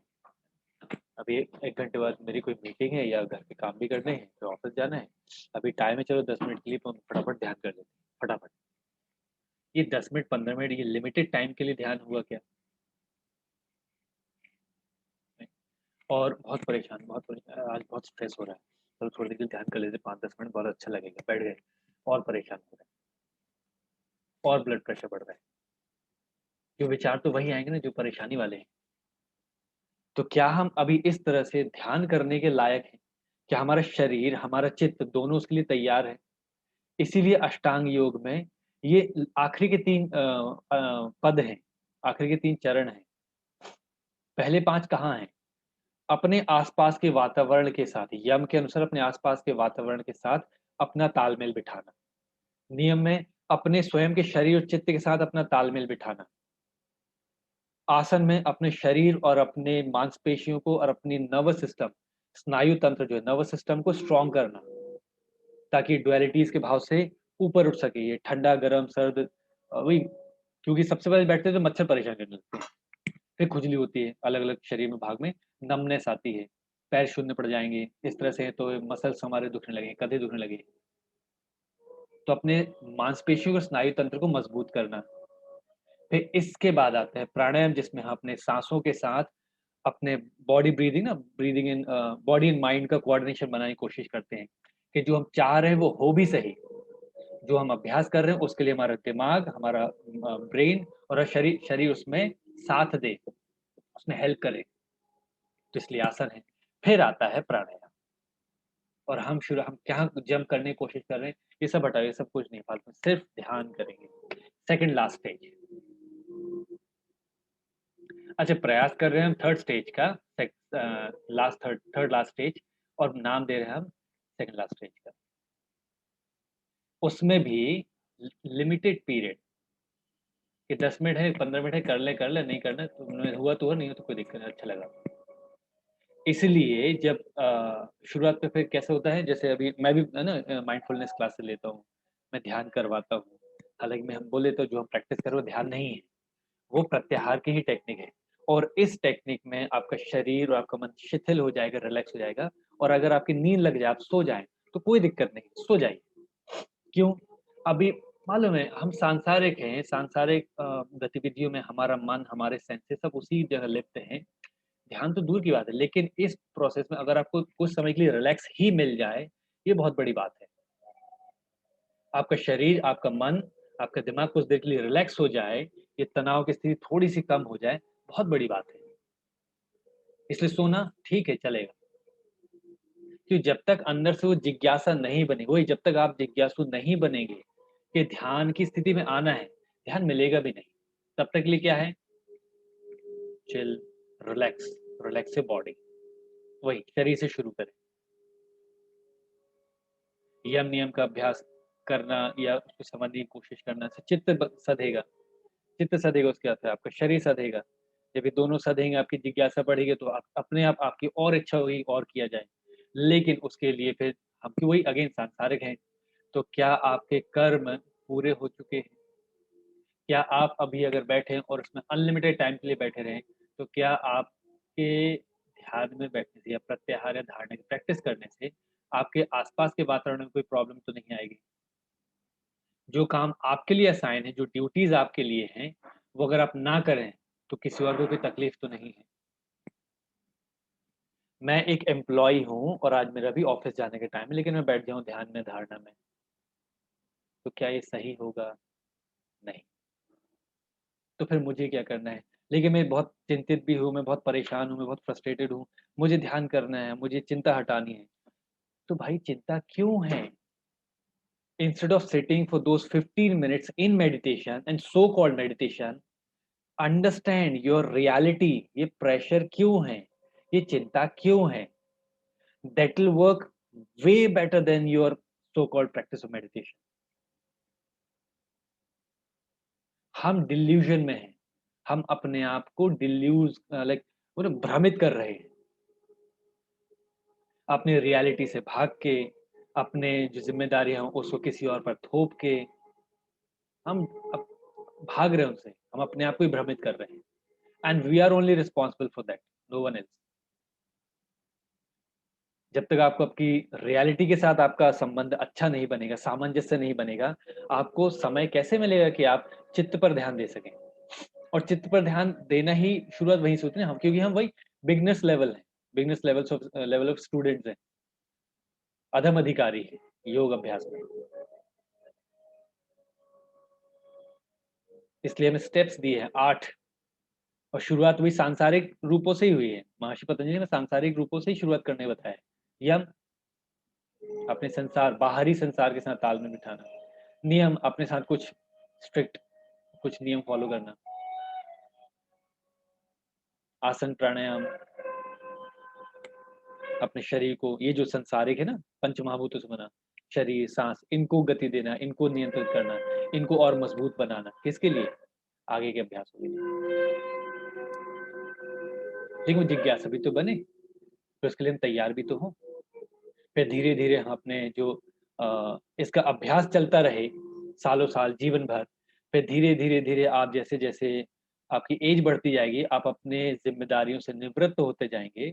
S1: अभी 1 घंटे बाद मेरी कोई मीटिंग है या घर के काम भी करने हैं, फिर ऑफिस जाना है। अभी टाइम है, चलो 10 मिनट के लिए तो हम फटाफट ध्यान कर लेते हैं, फटाफट। ये 10 मिनट, 15 मिनट, ये लिमिटेड टाइम के लिए ध्यान हुआ क्या? और आज बहुत स्ट्रेस हो रहा है, चलो थोड़ी देर के लिए ध्यान कर लेते, 5-10 मिनट, बहुत अच्छा लगेगा। बैठ गए और परेशान हो रहे हैं, और ब्लड प्रेशर बढ़ रहा है। जो विचार तो वही आएंगे ना जो परेशानी वाले हैं। तो क्या हम अभी इस तरह से ध्यान करने के लायक हैं? क्या हमारा शरीर, हमारा चित्त दोनों उसके लिए तैयार है? इसीलिए अष्टांग योग में ये आखिरी के 3 पद हैं, आखिरी के 3 चरण हैं। पहले 5 कहाँ हैं? अपने आसपास के वातावरण के साथ, यम के अनुसार अपने आसपास के वातावरण के साथ अपना तालमेल बिठाना। नियम में अपने स्वयं के शरीर और चित्त के साथ अपना तालमेल बिठाना। आसन में अपने शरीर और अपने मांसपेशियों को और अपनी नर्वस सिस्टम, स्नायु तंत्र जो है, नर्वस सिस्टम को स्ट्रॉन्ग करना, ताकि ड्युअलिटीज के भाव से ऊपर उठ सके। ये ठंडा, गरम, सर्द, वही, क्योंकि सबसे पहले बैठते हैं तो मच्छर परेशान करने लगते हैं, फिर खुजली होती है, अलग-अलग शरीर में भाग में नमनेस आती है, पैर शून्य पड़ जाएँगे, इस तरह से तो मसल्स हमारे दुखने लगेंगे, कंधे दुखने लगेंगे। तो अपने मांसपेशियों और स्नायु तंत्र को मजबूत करना। फिर इसके बाद आता है प्राणायाम, जिसमें हम अपने सांसों के साथ अपने बॉडी ब्रीदिंग ना, breathing in body and mind का कोऑर्डिनेशन बनाने की कोशिश करते हैं कि जो हम चाह रहे हैं वो हो भी सही। जो हम अभ्यास कर रहे हैं उसके लिए हमारा दिमाग, हमारा ब्रेन और शरीर शरीर उसमें साथ दे, उसमें हेल्प करे। तो इसलिए आसन है। फिर आता है प्राणायाम। और हम क्या जंप करने की कोशिश कर रहे हैं, ये सब हटाओ, ये सब कुछ नहीं, फालतू, सिर्फ ध्यान करेंगे। Second last stage. अच्छा, प्रयास कर रहे हैं हम थर्ड स्टेज का, थर्ड लास्ट स्टेज, और नाम दे रहे हैं हम सेकंड लास्ट स्टेज का। उसमें भी लिमिटेड पीरियड, कि 10 मिनट है, 15 मिनट है, कर ले, नहीं करना तो हुआ तो हुआ, नहीं हो तो कोई दिक्कत नहीं, अच्छा लगा। इसलिए जब शुरुआत में फिर कैसे होता है, जैसे अभी मैं भी है ना माइंडफुलनेस क्लासेस लेता हूँ, मैं ध्यान करवाता हूँ। हालाँकि मैं हम बोले तो जो हम प्रैक्टिस कर रहे हो ध्यान नहीं है, वो प्रत्याहार की ही टेक्निक है। और इस टेक्निक में आपका शरीर और आपका मन शिथिल हो जाएगा, रिलैक्स हो जाएगा। और अगर आपकी नींद लग जाए, आप सो जाएँ, तो कोई दिक्कत नहीं, सो जाइए। क्यों? अभी मालूम है हम सांसारिक हैं, सांसारिक गतिविधियों में हमारा मन, हमारे सेंसेस सब उसी जगह लिप्त हैं। ध्यान तो दूर की बात है, लेकिन इस प्रोसेस में अगर आपको कुछ समय के लिए रिलैक्स ही मिल जाए, ये बहुत बड़ी बात है। आपका शरीर, आपका मन, आपका दिमाग कुछ देर के लिए रिलैक्स हो जाए, ये तनाव की स्थिति थोड़ी-सी कम हो जाए, बहुत बड़ी बात है। इसलिए सोना ठीक है, चलेगा। कि जब तक अंदर से वो जिज्ञासा नहीं बनेगी, वही जब तक आप जिज्ञासु नहीं बनेंगे कि ध्यान की स्थिति में आना है, ध्यान मिलेगा भी नहीं। तब तक के लिए क्या है? चिल, रिलैक्स, रिलैक्स से बॉडी, वही शरीर से शुरू करें। यम नियम का अभ्यास करना या उसको समझने की कोशिश करना से चित्त सधेगा। चित्त सधेगा, उसके बाद आपका शरीर सधेगा। जब ये दोनों सधेंगे, आपकी जिज्ञासा बढ़ेगी, तो आप अपने आप आपकी और इच्छा होगी और किया जाए। लेकिन उसके लिए फिर हम वही अगेन सांसारिक हैं। तो क्या आपके कर्म पूरे हो चुके हैं? क्या आप अभी अगर बैठे हैं और उसमें अनलिमिटेड टाइम के लिए बैठे रहें, तो क्या आपके ध्यान में बैठने से या प्रत्याहार या धारणा की प्रैक्टिस करने से आपके आसपास के वातावरण में कोई प्रॉब्लम तो नहीं आएगी? जो काम आपके लिए असाइन है, जो ड्यूटीज़ आपके लिए हैं, वो अगर आप ना करें, तो किसी और को कोई तकलीफ तो नहीं है। मैं एक एम्प्लॉयी हूँ और आज मेरा भी ऑफ़िस जाने का टाइम है, लेकिन मैं बैठ जाऊँ ध्यान में, धारणा में, तो क्या ये सही होगा? नहीं। तो फिर मुझे क्या करना है? लेकिन मैं बहुत चिंतित भी हूँ, मैं बहुत परेशान हूँ, मैं बहुत फ्रस्ट्रेटेड हूँ, मुझे ध्यान करना है, मुझे चिंता हटानी है। तो भाई चिंता क्यों है? Instead of sitting for those 15 minutes in meditation and so-called meditation, understand your reality. ये प्रेशर क्यों है? ये चिंता क्यों है? That will work way better than your so-called practice of meditation. हम डिल्यूजन में हैं, हम अपने आप को लाइक भ्रमित कर रहे हैं, अपनी रियलिटी से भाग के, अपने जो जिम्मेदारियां हैं उसको किसी और पर थोप के हम भाग रहे हैं उनसे, हम अपने आप को ही भ्रमित कर रहे हैं। And we are only responsible for that, no one else. जब तक आपको आपकी रियलिटी के साथ आपका संबंध अच्छा नहीं बनेगा, सामंजस्य नहीं बनेगा, आपको समय कैसे मिलेगा कि आप चित्त पर ध्यान दे सकें? और चित्त पर ध्यान देना ही शुरुआत वहीं से होती है हम, क्योंकि हम वही बिगनर्स लेवल है, बिगनर्स लेवल ऑफ स्टूडेंट्स हैं, अधम अधिकारी है योग अभ्यास में। इसलिए हमें स्टेप्स दिए हैं 8, और शुरुआत हुई सांसारिक रूपों से ही हुई है। महर्षि पतंजलि ने सांसारिक रूपों से ही शुरुआत करने बताया। यम अपने संसार, बाहरी संसार के साथ तालमेल बिठाना, नियम अपने साथ कुछ स्ट्रिक्ट कुछ नियम फॉलो करना, आसन प्राणायाम, अपने शरीर को, ये जो संसारिक है ना, पंच महाभूतों से बना शरीर, सांस, इनको गति देना, इनको नियंत्रित करना, इनको और मजबूत बनाना, किसके लिए? आगे के अभ्यासों के लिए। लेकिन वो जिज्ञासा भी तो बने, तो इसके लिए हम तैयार भी तो हो। फिर धीरे धीरे हम अपने जो इसका अभ्यास चलता रहे सालों साल, जीवन भर, फिर धीरे धीरे धीरे आप जैसे जैसे आपकी एज बढ़ती जाएगी, आप अपने जिम्मेदारियों से निवृत्त होते जाएंगे।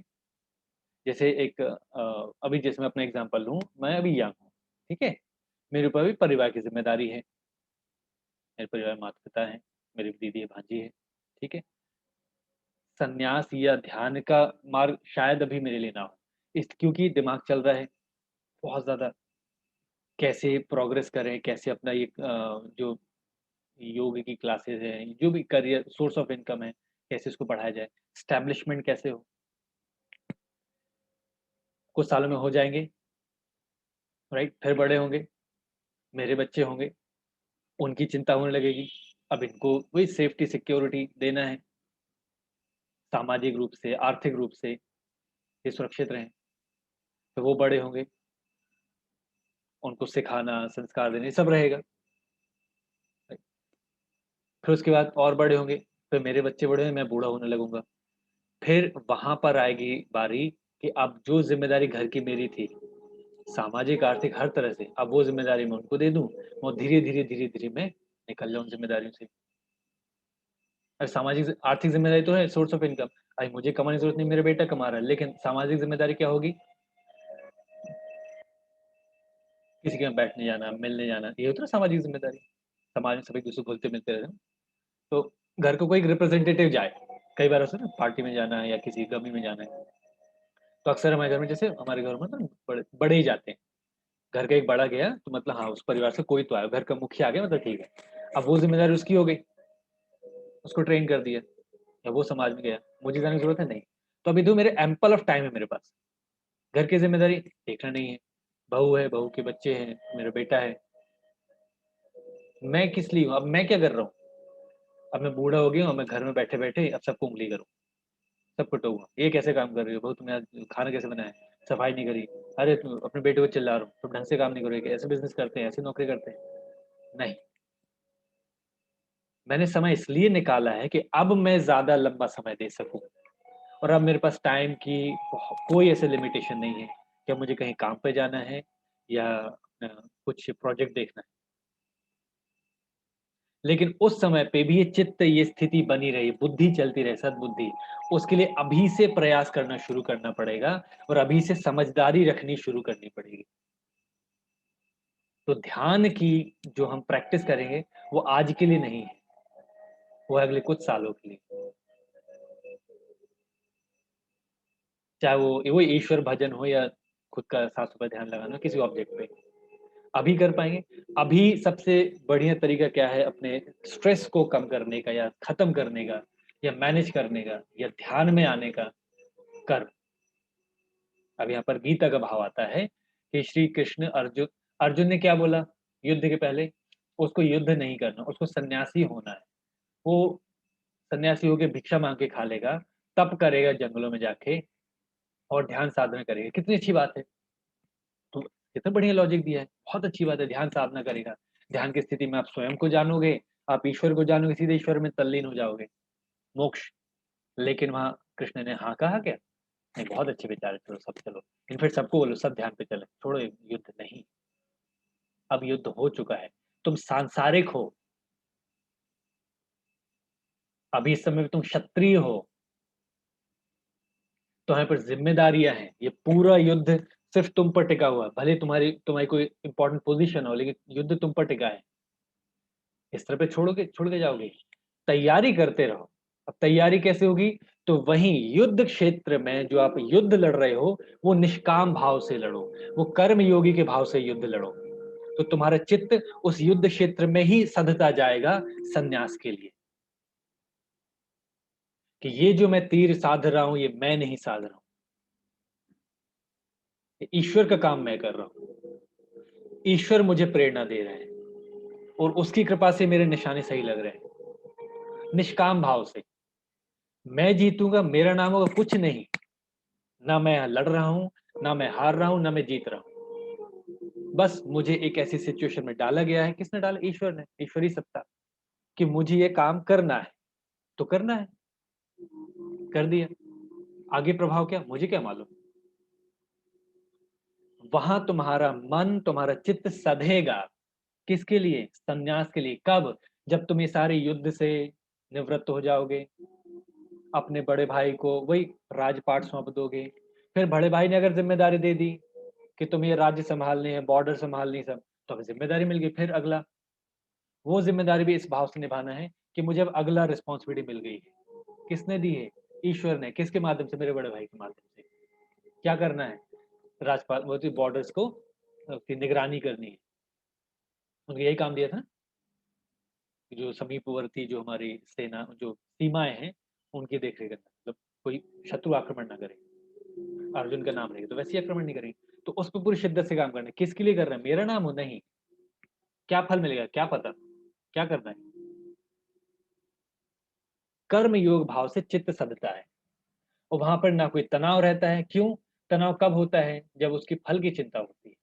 S1: जैसे एक अभी जैसे मैं अपना एग्जांपल लूं, मैं अभी यंग हूँ, ठीक है, मेरे ऊपर भी परिवार की जिम्मेदारी है, मेरे परिवार में माता पिता है, मेरी दीदी है, भांजी है, ठीक है। संन्यास या ध्यान का मार्ग शायद अभी मेरे लिए ना हो, इस क्योंकि दिमाग चल रहा है बहुत ज्यादा, कैसे प्रोग्रेस करें, कैसे अपना ये जो योग की क्लासेस हैं, जो भी करियर सोर्स ऑफ इनकम है, कैसे इसको बढ़ाया जाए, स्टैब्लिशमेंट कैसे हो। कुछ सालों में हो जाएंगे, राइट, फिर बड़े होंगे, मेरे बच्चे होंगे, उनकी चिंता होने लगेगी। अब इनको वही सेफ्टी सिक्योरिटी देना है, सामाजिक रूप से, आर्थिक रूप से ये सुरक्षित रहें। तो वो बड़े होंगे, उनको सिखाना, संस्कार देने, सब रहेगा। फिर उसके बाद और बड़े होंगे, फिर मेरे बच्चे बड़े होंगे, मैं बूढ़ा होने लगूंगा। फिर वहां पर आएगी बारी कि अब जो जिम्मेदारी घर की मेरी थी, सामाजिक, आर्थिक, हर तरह से, अब वो जिम्मेदारी मैं उनको दे दूं, और धीरे धीरे धीरे धीरे मैं निकल जाऊं जिम्मेदारियों से। और सामाजिक आर्थिक जिम्मेदारी तो है सोर्स ऑफ इनकम, भाई मुझे कमाने की जरूरत नहीं, मेरा बेटा कमा रहा है, लेकिन सामाजिक जिम्मेदारी क्या होगी? किसी के यहाँ बैठने जाना, मिलने जाना, ये होता है ना सामाजिक जिम्मेदारी। समाज में सभी दूसरे घुलते मिलते रहते हैं, तो घर को कोई रिप्रेजेंटेटिव जाए, कई बार होता है ना, पार्टी में जाना है या किसी गमी में जाना है, तो अक्सर हमारे घर में, जैसे हमारे घर में ना बड़े बड़े ही जाते हैं। घर का एक बड़ा गया तो मतलब हाँ, उस परिवार से कोई तो आया, घर का मुखिया आ गया मतलब ठीक है, अब वो जिम्मेदारी उसकी हो गई, उसको ट्रेन कर दिया, या वो समाज में गया, मुझे जाने की जरूरत है नहीं। तो अभी तो मेरे एम्पल ऑफ टाइम है मेरे पास, घर की जिम्मेदारी देखना नहीं है, बहू है, बहू के बच्चे हैं, मेरा बेटा है, मैं किस लिए हूँ? अब मैं क्या कर रहा हूँ? अब मैं बूढ़ा हो गया हूँ, मैं घर में बैठे बैठे अब सबको उंगली करूँ, सबको टोकूँ, ये कैसे काम कर रही हो बहू, तुमने आज खाना कैसे बनाया, सफाई नहीं करी, अरे तुम अपने बेटे को चिल्ला रहा हूँ, तुम ढंग से काम नहीं करोगे, ऐसे बिजनेस करते हैं, ऐसे नौकरी करते हैं। नहीं, मैंने समय इसलिए निकाला है कि अब मैं ज्यादा लंबा समय दे सकूं, और अब मेरे पास टाइम की कोई ऐसे लिमिटेशन नहीं है कि मुझे कहीं काम पे जाना है या कुछ प्रोजेक्ट देखना है। लेकिन उस समय पे भी ये चित्त, ये स्थिति बनी रही, बुद्धि चलती रहे, सद्बुद्धि, उसके लिए अभी से प्रयास करना शुरू करना पड़ेगा, और अभी से समझदारी रखनी शुरू करनी पड़ेगी। तो ध्यान की जो हम प्रैक्टिस करेंगे वो आज के लिए नहीं है, वो अगले कुछ सालों के लिए, चाहे वो ईश्वर भजन हो या खुद का साफ सुथरा ध्यान लगाना किसी ऑब्जेक्ट पे, अभी कर पाएंगे। अभी सबसे बढ़िया तरीका क्या है अपने स्ट्रेस को कम करने का या खत्म करने का, या मैनेज करने का या ध्यान में आने का कर्म। अब यहाँ पर गीता का भाव आता है कि श्री कृष्ण अर्जुन ने क्या बोला युद्ध के पहले? उसको युद्ध नहीं करना, उसको सन्यासी होना है। वो सन्यासी होके भिक्षा मांग के खा लेगा, तप करेगा जंगलों में जाके और ध्यान साधना करेगा। कितनी अच्छी बात है। तो कितना बढ़िया लॉजिक दिया है, बहुत अच्छी बात है। ध्यान साधना करेगा, ध्यान की स्थिति में आप स्वयं को जानोगे, आप ईश्वर को जानोगे, सीधे ईश्वर में तल्लीन हो जाओगे, मोक्ष। लेकिन वहां कृष्ण ने हाँ कहा क्या? नहीं, बहुत अच्छे विचार है, चलो सब चलो, इनफैक्ट सबको बोलो सब ध्यान पे चले, छोड़ो युद्ध नहीं। अब युद्ध हो चुका है, तुम सांसारिक हो, अभी इस समय तुम क्षत्रिय हो, तुम्हारे पर जिम्मेदारियां हैं। ये पूरा युद्ध सिर्फ तुम पर टिका हुआ है, भले तुम्हारी कोई इंपॉर्टेंट पोजीशन हो, लेकिन युद्ध तुम पर टिका है। इस तरह पे छोड़ के जाओगे? तैयारी करते रहो। अब तैयारी कैसे होगी? तो वहीं युद्ध क्षेत्र में जो आप युद्ध लड़ रहे हो, वो निष्काम भाव से लड़ो, वो कर्म योगी के भाव से युद्ध लड़ो। तो तुम्हारा चित्त उस युद्ध क्षेत्र में ही सधता जाएगा संन्यास के लिए, कि ये जो मैं तीर साध रहा हूं, ये मैं नहीं साध रहा हूं, ये ईश्वर का काम मैं कर रहा हूं। ईश्वर मुझे प्रेरणा दे रहे हैं और उसकी कृपा से मेरे निशाने सही लग रहे हैं। निष्काम भाव से मैं जीतूंगा, मेरा नाम होगा कुछ नहीं, ना मैं लड़ रहा हूं, ना मैं हार रहा हूं, ना मैं जीत रहा हूं। बस मुझे एक ऐसी सिचुएशन में डाला गया है। किसने डाला? ईश्वर ने, ईश्वरी सत्ता, कि मुझे ये काम करना है तो करना है, कर दिया। आगे प्रभाव क्या, मुझे क्या मालूम। वहां तुम्हारा मन, तुम्हारा चित्त सधेगा। किसके लिए? संन्यास के लिए। कब? जब तुम ये सारे युद्ध से निवृत्त हो जाओगे, अपने बड़े भाई को वही राजपाट सौंप दोगे। फिर बड़े भाई ने अगर जिम्मेदारी दे दी कि तुम ये राज्य संभालने हैं, बॉर्डर संभालनी, सब, तो अब जिम्मेदारी मिल गई। फिर अगला, वो जिम्मेदारी भी इस भाव से निभाना है कि मुझे अब अगला रिस्पॉन्सिबिलिटी मिल गई है। किसने दी है? ईश्वर ने। किसके माध्यम से? मेरे बड़े भाई के माध्यम से। क्या करना है? राजपाल वो बॉर्डर्स को की निगरानी करनी है। उनको यही काम दिया था, जो समीपवर्ती जो हमारी सेना जो सीमाएं हैं उनकी देखरेख करना, मतलब कोई शत्रु आक्रमण ना करे। अर्जुन का नाम रहेगा तो वैसे ही आक्रमण नहीं करेंगे। तो उस पर पूरी शिद्दत से काम करना है। किसके लिए कर रहे हैं? मेरा नाम हो नहीं, क्या फल मिलेगा क्या पता, क्या करना है। कर्म योग भाव से चित्त सधता है और वहां पर ना कोई तनाव रहता है। क्यों? तनाव कब होता है? जब उसकी फल की चिंता होती है।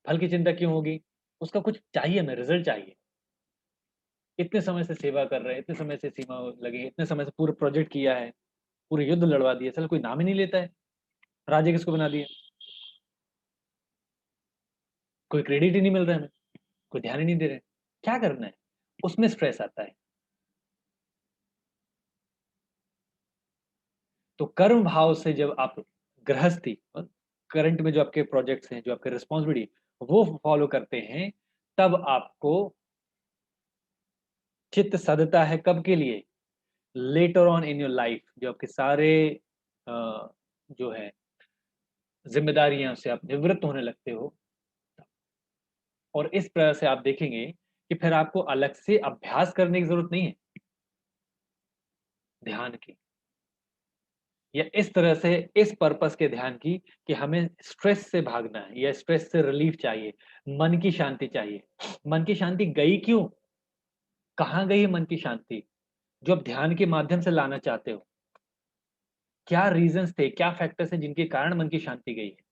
S1: फल की चिंता क्यों होगी? उसका कुछ चाहिए, हमें रिजल्ट चाहिए। इतने समय से सेवा कर रहे हैं, इतने समय से सीमा लगे, इतने समय से पूरा प्रोजेक्ट किया है, पूरे युद्ध लड़वा दिए, चल कोई नाम ही नहीं लेता है। राजा किसको बना दिया? कोई क्रेडिट ही नहीं मिल रहा है हमें, कोई ध्यान ही नहीं दे रहे। क्या करना है? उसमें स्ट्रेस आता है। तो कर्म भाव से जब आप गृहस्थी करंट में जो आपके प्रोजेक्ट्स हैं, जो आपके रिस्पॉन्सिबिलिटी वो फॉलो करते हैं, तब आपको चित्त सधता है। कब के लिए? Later on in your life, जो आपके सारे जो है जिम्मेदारियां से आप निवृत्त होने लगते हो। और इस तरह से आप देखेंगे कि फिर आपको अलग से अभ्यास करने की जरूरत नहीं है ध्यान की, या इस तरह से इस पर्पस के ध्यान की कि हमें स्ट्रेस से भागना है या स्ट्रेस से रिलीफ चाहिए, मन की शांति चाहिए। मन की शांति गई क्यों? कहाँ गई है मन की शांति जो आप ध्यान के माध्यम से लाना चाहते हो? क्या रीजंस थे, क्या फैक्टर्स हैं जिनके कारण मन की शांति गई है?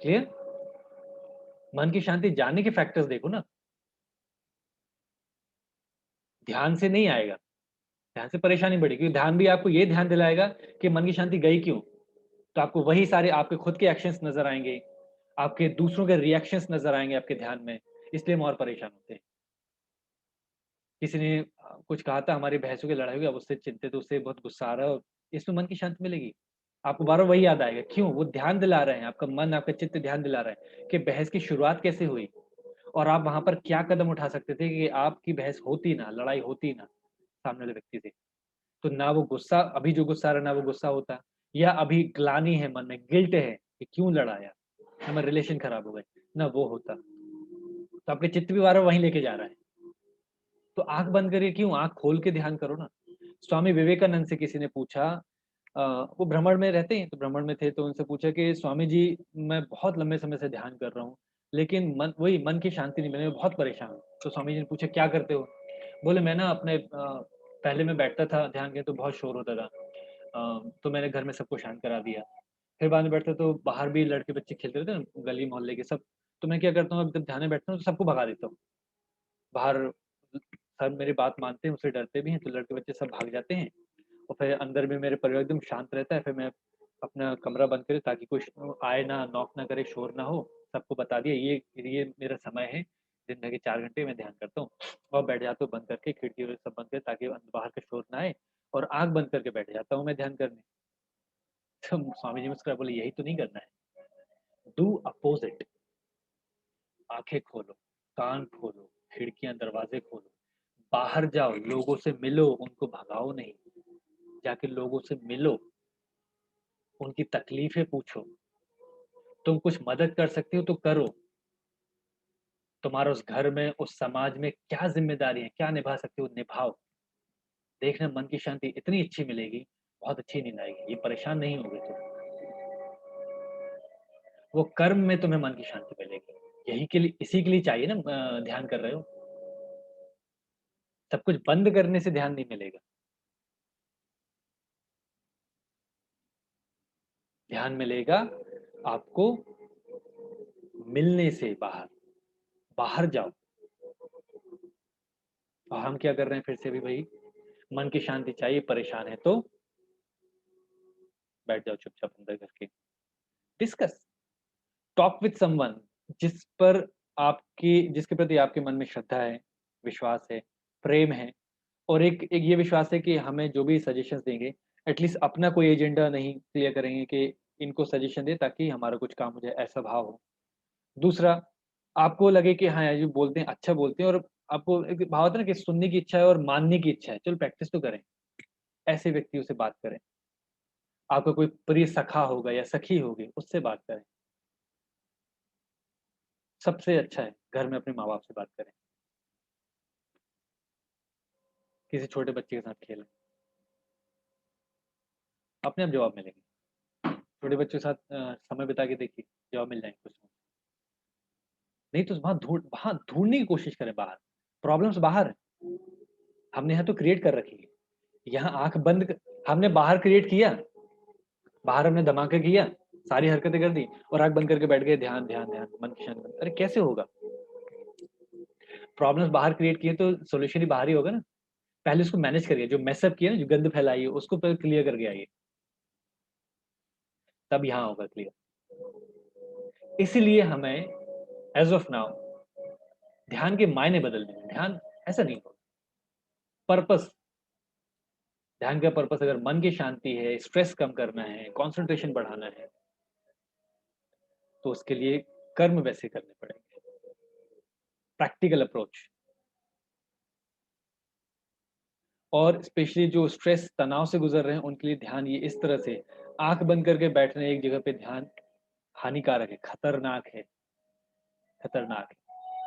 S1: क्लियर? मन की शांति जानने के फैक्टर्स देखो ना। ध्यान से नहीं आएगा, ध्यान से परेशानी बढ़ेगी, क्योंकि ध्यान भी आपको ये ध्यान दिलाएगा कि मन की शांति गई क्यों। तो आपको वही सारे आपके खुद के एक्शंस नजर आएंगे, आपके दूसरों के रिएक्शंस नजर आएंगे आपके ध्यान में, इसलिए हम और परेशान होते हैं। किसी ने कुछ कहा था, हमारी भैंसों की लड़ाई हुई, अब उससे चिंतित, उससे बहुत गुस्सा आ रहा है, और इसमें मन की शांति मिलेगी। आपको बार बार वही याद आएगा। क्यों? वो ध्यान दिला रहे हैं, आपका मन आपका चित्त ध्यान दिला रहा है कि बहस की शुरुआत कैसे हुई और आप वहां पर क्या कदम उठा सकते थे कि आपकी बहस होती ना, लड़ाई होती ना सामने वाले व्यक्ति से। तो ना वो गुस्सा, अभी जो गुस्सा आ रहा है ना वो गुस्सा होता, या अभी ग्लानि है मन में, गिल्ट है कि क्यों लड़ाया, हमारे रिलेशन खराब हो गए, ना वो होता। तो आपके चित्त भी बार वहीं लेके जा रहा है। तो आंख बंद करके क्यों, आंख खोल के ध्यान करो ना। स्वामी विवेकानंद से किसी ने पूछा, वो भ्रमण में रहते हैं, तो भ्रमण में थे, तो उनसे पूछा कि स्वामी जी, मैं बहुत लंबे समय से ध्यान कर रहा हूँ, लेकिन मन की शांति नहीं मिली, मैं बहुत परेशान हूँ। तो स्वामी जी ने पूछा क्या करते हो? बोले मैं ना अपने पहले मैं बैठता था ध्यान के तो बहुत शोर होता था, तो मैंने घर में सबको शांत करा दिया। फिर बाद में बैठता तो बाहर भी लड़के बच्चे खेलते रहते ना, गली मोहल्ले के सब, तो मैं क्या करता हूँ, अब जब ध्यान में बैठता हूँ तो सबको भगा देता हूँ बाहर। सब मेरी बात मानते हैं, मुझसे डरते भी हैं, तो लड़के बच्चे सब भाग जाते हैं। और फिर अंदर में मेरे परिवार एकदम शांत रहता है। फिर मैं अपना कमरा बंद करे ताकि कोई आए ना, नॉक ना करे, शोर ना हो। सबको बता दिया ये मेरा समय है, दिन भर के 4 घंटे मैं ध्यान करता हूँ। और बैठ जाता हूँ बंद करके, खिड़की वगैरह सब बंद करे ताकि बाहर का शोर ना आए, और आँख बंद करके बैठ जाता हूँ मैं ध्यान करने। तो स्वामी जी मुस्कुराए बोले यही तो नहीं करना है, डू अपोजिट। आँखें खोलो, कान खोलो, खिड़कियाँ दरवाजे खोलो, बाहर जाओ, लोगों से मिलो, उनको भगाओ नहीं। जाके लोगों से मिलो, उनकी तकलीफें पूछो। तुम कुछ मदद कर सकते हो तो करो। तुम्हारा उस घर में, उस समाज में क्या ज़िम्मेदारी है, क्या निभा सकते हो, निभाओ। देखना मन की शांति इतनी अच्छी मिलेगी, बहुत अच्छी नींद आएगी, ये परेशान नहीं होगे तुम। वो कर्म में तुम्हें मन की शांति मिलेगी। यही के लिए, इसी के लिए चाहिए ना ध्यान कर रहे हो। सब कुछ बंद करने से ध्यान नहीं मिलेगा। ध्यान मिलेगा आपको मिलने से, बाहर बाहर जाओ। और हम क्या कर रहे हैं फिर से भी भाई, मन की शांति चाहिए, परेशान है तो बैठ जाओ चुपचाप अंदर करके, डिस्कस, टॉक विद समवन जिस पर जिसके प्रति आपके मन में श्रद्धा है, विश्वास है, प्रेम है, और एक ये विश्वास है कि हमें जो भी सजेशंस देंगे, एटलीस्ट अपना कोई एजेंडा नहीं क्लियर करेंगे कि इनको सजेशन दे ताकि हमारा कुछ काम हो जाए, ऐसा भाव हो। दूसरा, आपको लगे कि हाँ यार जो बोलते हैं अच्छा बोलते हैं, और आपको एक भाव होता है ना कि सुनने की इच्छा है और मानने की इच्छा है, चलो प्रैक्टिस तो करें। ऐसे व्यक्तियों से बात करें। आपका कोई प्रिय सखा होगा या सखी होगी, उससे बात करें। सबसे अच्छा है घर में अपने माँ-बाप से बात करें। किसी छोटे बच्चे के साथ खेलें। अपने आप जवाब मिलेंगे। छोटे बच्चों के साथ समय बिता के देखिए, जवाब मिल जाएँगे कुछ न कुछ। नहीं तो वहाँ ढूँढने की कोशिश करें बाहर। प्रॉब्लम्स बाहर हैं। हमने यहाँ तो क्रिएट कर रखी है। यहाँ आँख बंद क हमने बाहर क्रिएट किया, बाहर हमने धमाका किया, सारी हरकतें कर दी, और आँख बंद करके बैठ गए, ध्यान, ध्यान, ध्यान, मन की शांति। अरे कैसे होगा? प्रॉब्लम्स बाहर क्रिएट किए तो सॉल्यूशन ही बाहर ही होगा ना। पहले उसको मैनेज करिए, जो मेस अप किया ना, जो गंद फैलाई है, उसको पहले क्लियर करके आइए, तब यहाँ होगा क्लियर। इसीलिए हमें एज़ ऑफ नाउ ध्यान के मायने बदलने हैं। ध्यान ऐसा नहीं होगा, पर्पस, ध्यान का पर्पस अगर मन की शांति है, स्ट्रेस कम करना है, कंसंट्रेशन बढ़ाना है, तो उसके लिए कर्म वैसे करने पड़ेंगे, प्रैक्टिकल अप्रोच। और स्पेशली जो स्ट्रेस, तनाव से गुजर रहे हैं, उनके लिए ध्यान ये इस तरह से, आँख बंद करके बैठना एक जगह पे ध्यान हानिकारक है, खतरनाक है, खतरनाक है।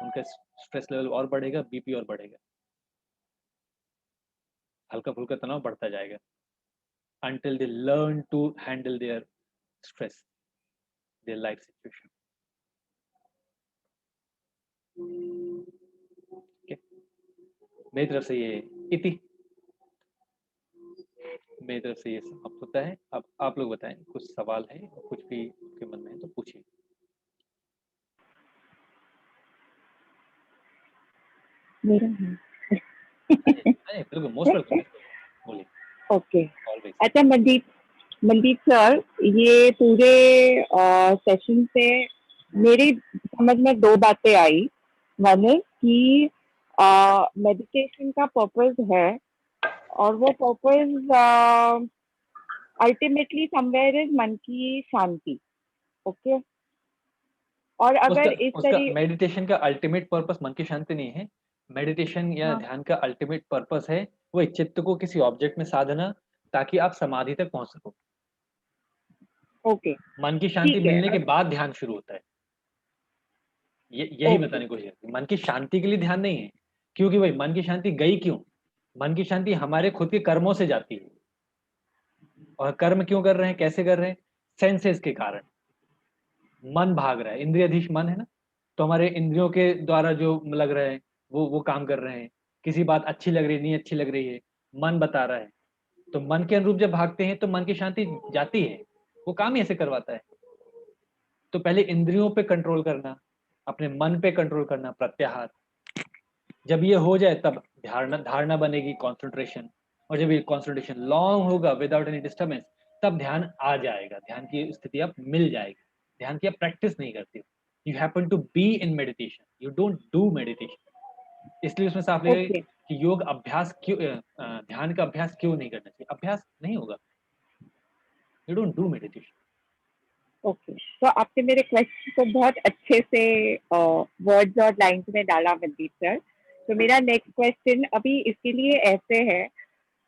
S1: उनका स्ट्रेस लेवल और बढ़ेगा, बीपी और बढ़ेगा, हल्का-फुल्का तनाव बढ़ता जाएगा, until they learn to handle their stress, their life situation. ठीक है? मेरी तरफ से ये इति मेरी तरफ से ये समाप्त होता है। अब आप लोग बताएं, कुछ सवाल है, कुछ भी आपके मन में है तो पूछिए।
S3: मेरा है।
S1: बिल्कुल, मोस्ट वेलकम, बोलिए।
S3: Okay,
S1: always.
S3: अच्छा मनदीप सर, ये पूरे सेशन से मेरी समझ में 2 बातें आई। वन इज कि मेडिटेशन का पर्पस है, और वो पर्पस अल्टीमेटली समवेयर इज मन की शांति। ओके, और अगर इस
S1: उसका
S3: तरह
S1: मेडिटेशन का अल्टीमेट पर्पस मन की शांति नहीं है। मेडिटेशन या
S3: हाँ,
S1: ध्यान का अल्टीमेट पर्पस है वो एक चित्त को किसी ऑब्जेक्ट में साधना, ताकि आप समाधि तक पहुंच सको।
S3: ओके,
S1: मन की शांति
S3: ठीक है।
S1: मिलने के बाद ध्यान शुरू होता है। यही
S3: ओके।
S1: बताने की कोशिश करती है। मन की शांति के लिए ध्यान नहीं है, क्योंकि भाई मन की शांति गई क्यों? मन की शांति हमारे खुद के कर्मों से जाती है। और कर्म क्यों कर रहे हैं, कैसे कर रहे हैं? सेंसेस के कारण। मन भाग रहा है, इंद्रियाधीश मन है ना, तो हमारे इंद्रियों के द्वारा जो लग रहे हैं वो काम कर रहे हैं। किसी बात अच्छी लग रही है, नहीं अच्छी लग रही है, मन बता रहा है। तो मन के अनुरूप जब भागते हैं तो मन की शांति जाती है, वो काम ही ऐसे करवाता है। तो पहले इंद्रियों पे कंट्रोल करना, अपने मन पे कंट्रोल करना, प्रत्याहार। जब ये हो जाए तब धारणा धारणा बनेगी, कंसंट्रेशन। और जब ये कंसंट्रेशन लॉन्ग होगा विदाउट एनी डिस्टर्बेंस, तब ध्यान आ जाएगा, ध्यान की स्थिति अब मिल जाएगी। ध्यान की आप प्रैक्टिस नहीं करती हो, you happen to be in meditation, you don't do meditation. इसलिए उसमें साफ लिखा है
S3: ओके।
S1: कि योग अभ्यास क्यों, ध्यान का अभ्यास क्यों नहीं करना चाहिए। अभ्यास नहीं होगा, you don't do meditation.
S3: Okay, तो आपने मेरे क्वेश्चन को बहुत अच्छे से वर्ड्स और लाइंस में डाला मनदीप सर। तो मेरा नेक्स्ट क्वेश्चन अभी इसके लिए ऐसे है,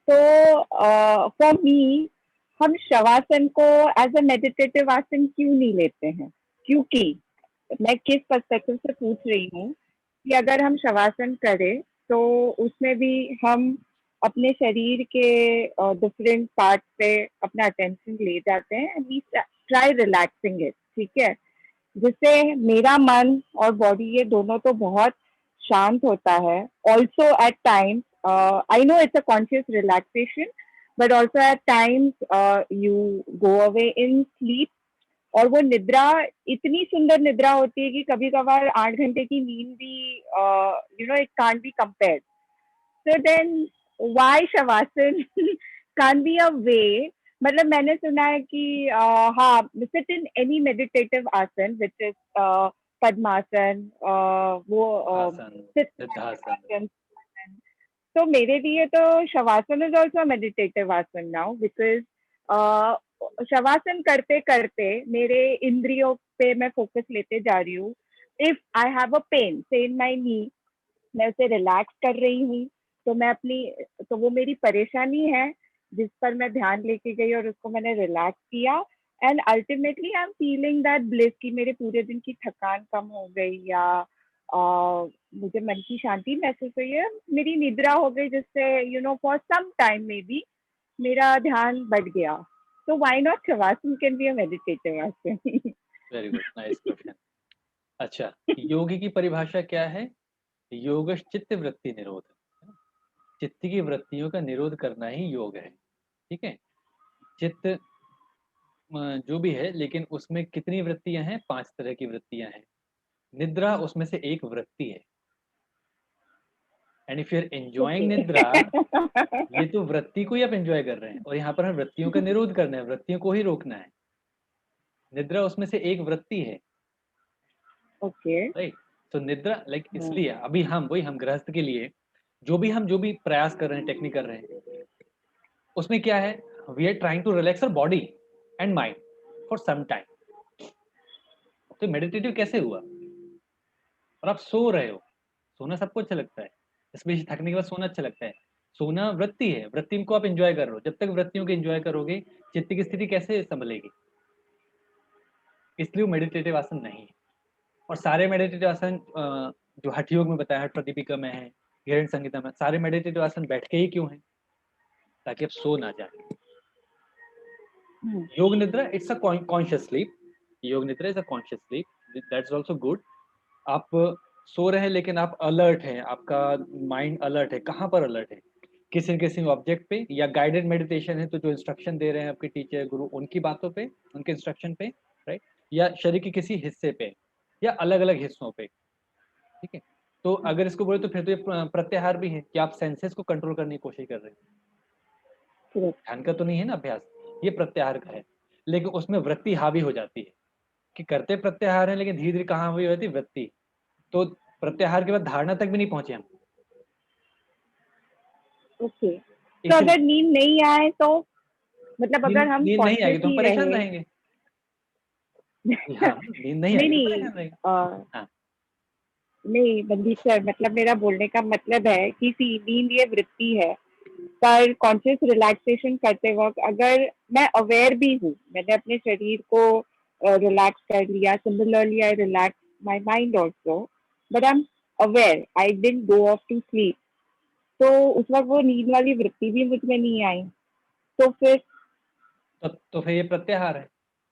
S3: तो फॉर मी, हम शवासन को एज अ मेडिटेटिव आसन क्यों नहीं लेते हैं? क्योंकि मैं किस पर्सपेक्टिव से पूछ रही हूँ कि अगर हम शवासन करें तो उसमें भी हम अपने शरीर के डिफरेंट पार्ट पे अपना अटेंशन ले जाते हैं and we try relaxing it, ठीक है, जिससे मेरा मन और बॉडी ये दोनों तो बहुत शांत होता है. Also eight times I know it's a conscious relaxation, but also eight times you go away in sleep. और वो निद्रा इतनी सुंदर निद्रा होती है कि कभी कभार 8 घंटे की नींद भी you know it can't be compared. So then why shavasana can't be a way? मतलब मैंने सुना है कि हाँ, सिट इन एनी मेडिटेटिव आसन विच इज पद्मासन, वो
S1: आसन,
S3: sit
S1: सिद्धासन।
S3: आसन. तो मेरे लिए तो शवासन इज ऑल्सो मेडिटेटिव आसन नाउ, बिकॉज शवासन करते करते मेरे इंद्रियों पे मैं फोकस लेते जा रही हूँ. If I have a pain say in माई नी, मैं उसे रिलैक्स कर रही हूँ. तो मैं अपनी, तो वो मेरी परेशानी है जिस पर मैं ध्यान लेके गई और उसको मैंने रिलैक्स किया. And ultimately I am feeling that bliss कि मेरे पूरे दिन की थकान कम हो गई, या मुझे मन की शांति महसूस हुई है, मेरी निद्रा हो गई, जिससे you know for some time में भी मेरा ध्यान बढ़ गया. तो why not shavasana can be a meditative asana?
S1: Very good, nice question. अच्छा, योगी की परिभाषा क्या है? योग चित्त वृत्ति निरोध, है ना? चित्त की वृत्तियों का निरोध करना ही योग है, ठीक है। चित्त जो भी है, लेकिन उसमें कितनी वृत्तियां हैं? 5 तरह की वृत्तियां हैं। निद्रा उसमें से एक वृत्ति है। And if you are enjoying निद्रा, ये तो वृत्ति को ही आप एंजॉय कर रहे हैं, और यहाँ पर हमें वृत्तियों का निरोध करना है, वृत्तियों को ही रोकना है। निद्रा उसमें से एक वृत्ति है,
S3: ओके.
S1: राइट। तो निद्रा लाइक इसलिए अभी हम गृहस्थ के लिए जो भी प्रयास कर रहे हैं, टेक्निक कर रहे हैं, उसमें क्या है? We are trying to relax our body and mind for some time. तो मेडिटेटिव कैसे हुआ? और आप सो रहे हो, सोना सबको अच्छा लगता है, स्पेशली थकने के बाद सोना अच्छा लगता है। सोना वृत्ति है, वृत्ति को आप एंजॉय कर रहे हो। जब तक वृत्तियों को एंजॉय करोगे, चित्त की स्थिति कैसे संभलेगी? इसलिए वो मेडिटेटिव आसन नहीं है। और सारे मेडिटेटिव आसन जो हठ योग में बताया, हठ प्रदीपिका में है, हिरण्य संहिता में, सारे मेडिटेटिव आसन बैठ के ही क्यों है? ताकि आप सो ना जाए। योग निद्रा इट्स अ कॉन्शियस स्लीप, योग निद्रा is a conscious sleep, that's also good. आप सो रहे हैं लेकिन आप अलर्ट हैं, आपका माइंड अलर्ट है। कहाँ पर अलर्ट है? किसी न किसी ऑब्जेक्ट पे, या गाइडेड मेडिटेशन है तो जो इंस्ट्रक्शन दे रहे हैं आपके टीचर गुरु, उनकी बातों पे, उनके इंस्ट्रक्शन पे, राइट, या शरीर के किसी हिस्से पे, या अलग अलग हिस्सों पे, ठीक है। तो अगर इसको बोले तो फिर तो ये प्रत्याहार भी है कि आप सेंसेस को कंट्रोल करने की कोशिश कर रहे हैं। ध्यान का तो नहीं है ना अभ्यास, ये प्रत्याहार का है। लेकिन उसमें वृत्ति हावी हो जाती है कि करते प्रत्याहार है, लेकिन धीरे धीरे कहाँ हुई होती वृत्ति। तो प्रत्याहार के बाद धारणा तक भी नहीं पहुंचे हम।
S3: ओके. तो अगर नींद नहीं आए तो, मतलब अगर हम
S1: नींद नहीं
S3: कॉन्शियस
S1: आएगी तो हम
S3: ही
S1: परेशान
S3: रहे?
S1: रहेंगे। हाँ, नींद नहीं
S3: नहीं
S1: आएगी तो
S3: नहीं,
S1: परेशान रहेंगे। हाँ,
S3: नहीं मनदीप सर, मतलब मेरा बोलने का मतलब है कि नींद ये वृत्ति है, पर कॉन्शियस रिलैक्सेशन करते वक्त अगर मैं अवेयर भी हूँ, मैंने अपने शरीर को रिलैक्स कर लिया, similarly I relax my mind also, but I'm aware I didn't go off to sleep. तो उस वक्त वो नींद वाली वृत्ति भी मुझ में नहीं आई। तो फिर
S1: तो फिर ये प्रत्याहार है।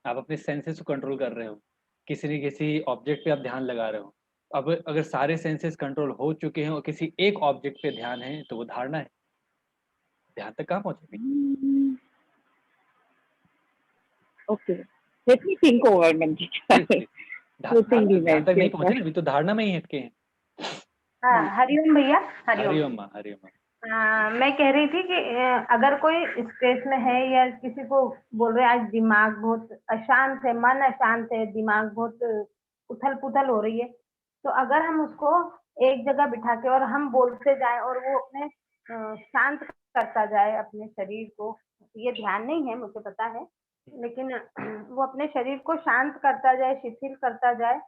S1: आप अपने सेंसेस को कंट्रोल कर रहे हो, किसी न किसी ऑब्जेक्ट पे आप ध्यान लगा रहे हो। अब अगर सारे सेंसेस कंट्रोल हो चुके हैं और किसी एक ऑब्जेक्ट पे ध्यान है तो वो धारणा है। ध्यान तक कहाँ पहुंचेगी?
S3: Okay, let me think over Manjit sir.
S1: Please
S3: सोचूंगी मैं
S1: ध्यान तक
S3: इसके
S1: नहीं पहुंचे
S3: ऊपर।
S1: ना, अभी तो धारणा में ही हटके हैं।
S5: हाँ, हरिओम भैया, हरिओम।
S1: हरिओम माँ, हरिओम माँ।
S5: मैं कह रही थी कि अगर कोई स्ट्रेस में है या किसी को बोल रहे आज दिमाग बहुत अशांत है, मन अशांत है, दिमाग बहुत उथल पुथल हो रही है, तो अगर हम उसको एक जगह बिठा के और हम बोलते जाए और वो अपने शांत करता जाए अपने शरीर को, ये ध्यान नहीं है मुझे पता है, लेकिन वो अपने शरीर को शांत करता जाए, शिथिल करता जाए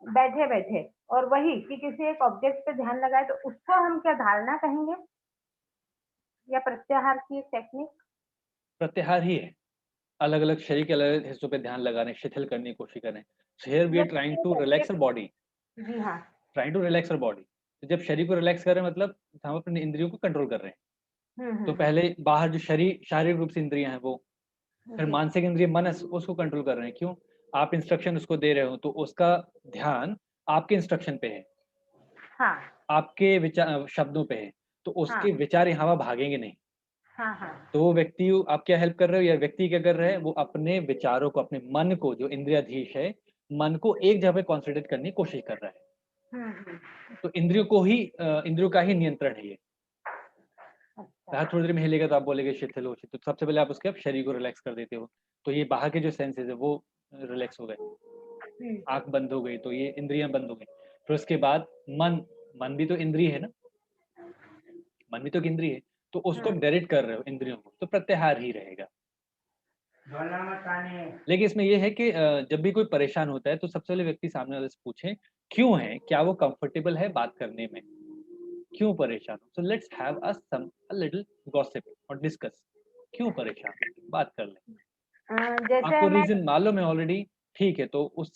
S5: बैठे बैठे, और वही कि किसी एक ऑब्जेक्ट पे ध्यान लगाए, तो उसको हम क्या धारणा कहेंगे या प्रत्याहार की एक टेक्निक?
S1: प्रत्याहार ही है। अलग अलग शरीर के अलग अलग हिस्सों पे ध्यान लगाने, शिथिल करने की कोशिश करें। So here we are trying to relax our body,
S5: जी हाँ।
S1: Trying to relax our body. तो जब शरीर को रिलैक्स कर रहे हैं मतलब हम अपने इंद्रियों को कंट्रोल कर रहे हैं। तो पहले बाहर जो शरीर शारीरिक रूप से इंद्रियां हैं वो, फिर
S5: जी,
S1: मानसिक इंद्रिय मन उसको कंट्रोल कर रहे हैं। क्यों? आप इंस्ट्रक्शन उसको दे रहे हो तो उसका ध्यान आपके इंस्ट्रक्शन पे है,
S5: हाँ
S1: आपके विचार शब्दों पे है, तो
S5: हाँ
S1: उसके विचार यहाँ वहाँ भागेंगे नहीं।
S5: हाँ हाँ
S1: तो वो व्यक्ति, आप क्या हेल्प कर रहे हो या व्यक्ति क्या कर रहा है, वो अपने विचारों को, अपने मन को, जो इंद्रियाधीश है, मन को एक जगह पे कॉन्सेंट्रेट करने की कोशिश कर रहा है।
S5: हम्म।
S1: तो इंद्रियों को ही इंद्रियों का ही नियंत्रण है ये।
S5: अच्छा।
S1: हाथ थोड़ी देर में हिलेगा तो आप बोलेगे शिथिल हो, शिथिल। तो सबसे पहले आप उसके शरीर को रिलैक्स कर देते हो, तो ये बाहर के जो सेंसेस है वो रिलैक्स हो गए। आंख बंद हो गई तो ये इंद्रियां बंद हो गई। फिर उसके बाद मन, मन भी तो इंद्रिय है ना, मन भी तो एक इंद्रिय है, तो उसको डायरेक्ट कर रहे हो इंद्रियों को, तो प्रत्याहार ही रहेगा। लेकिन इसमें यह है कि जब भी कोई परेशान होता है तो सबसे पहले व्यक्ति सामने वाले से पूछे क्यों है, क्या वो कंफर्टेबल है बात करने में, क्यों परेशान हो। So let's have a little gossip और डिस्कस, क्यों परेशान हो? बात कर ले।
S5: जैसे
S1: आपको
S5: मैं
S1: रीजन मालूम है ऑलरेडी, ठीक है, तो उस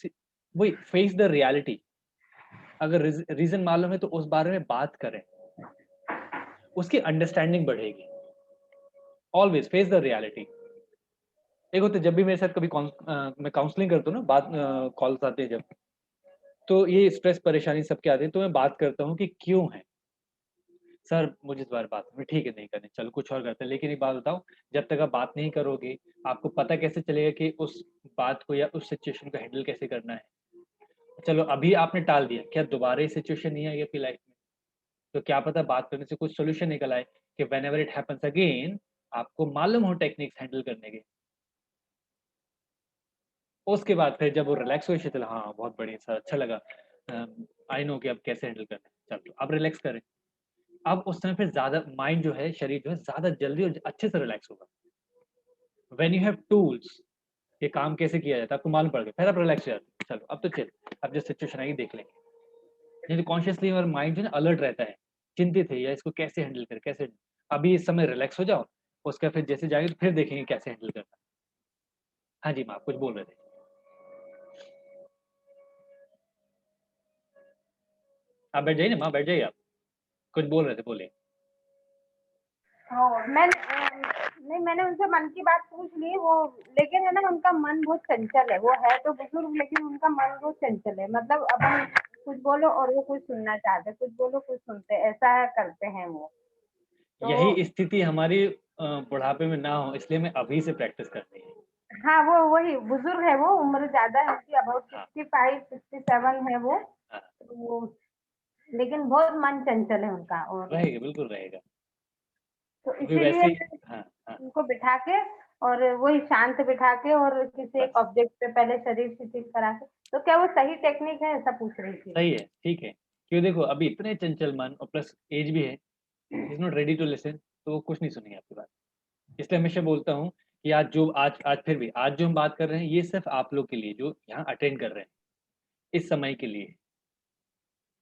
S1: वही फेस द रियलिटी। अगर रीजन मालूम है तो उस बारे में बात करें, उसकी अंडरस्टैंडिंग बढ़ेगी। Always face the reality. एक होते जब भी मेरे साथ कभी मैं काउंसलिंग करता हूँ ना, बात कॉल्स आते हैं जब, तो ये स्ट्रेस परेशानी सबके आते हैं, तो मैं बात करता हूँ कि क्यों है सर, मुझे इस बार बात में ठीक है नहीं करनी, चलो कुछ और करते हैं। लेकिन एक बात बताओ, जब तक आप बात नहीं करोगे आपको पता कैसे चलेगा कि उस बात को या उस सिचुएशन को हैंडल कैसे करना है। चलो अभी आपने टाल दिया, क्या दोबारा ये सिचुएशन नहीं आएगी आपकी लाइफ में? तो क्या पता बात करने से कुछ सोल्यूशन निकल आए कि व्हेनेवर इट हैपेंस अगेन आपको मालूम हो टेक्निक्स हैंडल करने के। उसके बाद फिर जब वो रिलैक्स हुए, चलो हाँ बहुत बढ़िया सर, अच्छा लगा, आई नो कि अब कैसे हैंडल करना है, चलो अब रिलैक्स करें। अब उस समय फिर ज्यादा माइंड जो है, शरीर जो है, ज्यादा जल्दी और अच्छे से रिलैक्स होगा। व्हेन यू हैव टूल्स, ये काम कैसे किया जाता है आपको मालूम पड़ गया, फिर आप रिलैक्स हो जाते हैं। चलो अब तो चल, अब जो सिचुएशन आएगी देख लेंगे। नहीं तो कॉन्शियसली और माइंड जो है अलर्ट रहता है, चिंतित है या इसको कैसे हैंडल करें, कैसे। अभी इस समय रिलैक्स हो जाओ, उसका फिर जैसे जाएंगे तो फिर देखेंगे कैसे हैंडल करना। हाँ जी माँ, आप कुछ बोल रहे थे। आप बैठ जाइए ना माँ, बैठ जाइए आप, कुछ बोल रहे थे, बोलिए।
S5: नहीं, मैंने उनसे मन की बात पूछ ली वो, लेकिन है ना उनका मन बहुत चंचल है, वो है तो बुजुर्ग लेकिन उनका मन बहुत चंचल है, मतलब अपन कुछ बोलो और वो कुछ सुनना चाहते, कुछ बोलो कुछ सुनते, ऐसा करते हैं वो। तो
S1: यही स्थिति हमारी बुढ़ापे में ना हो, इसलिए मैं अभी से प्रैक्टिस करनी है।
S5: हाँ, वो वही बुजुर्ग है, वो उम्र ज्यादा है उनकी, अबाउट
S1: हाँ
S5: 65 67 है वो।
S1: हाँ,
S5: तो वो लेकिन बहुत मन चंचल है उनका, और
S1: रहेगा, बिल्कुल रहेगा,
S5: तो
S1: क्योंकि
S5: इसीलिए
S1: वैसे ही। हाँ हाँ,
S5: उनको बिठा के और वही शांत बिठा के और किसी एक
S1: बस
S5: ऑब्जेक्ट पे पहले शरीर शिथिल करा के, तो क्या वो सही टेक्निक है, ऐसा पूछ रही थी।
S1: सही है, ठीक है। क्यों देखो अभी इतने चंचल मन और प्लस एज भी है, is not ready to listen, तो वो कुछ नहीं सुनेंगे आपकी बात। इसलिए हमेशा बोलता हूँ कि आज फिर भी आज जो हम बात कर रहे हैं ये सिर्फ आप लोग के लिए जो यहाँ अटेंड कर रहे हैं, इस समय के लिए।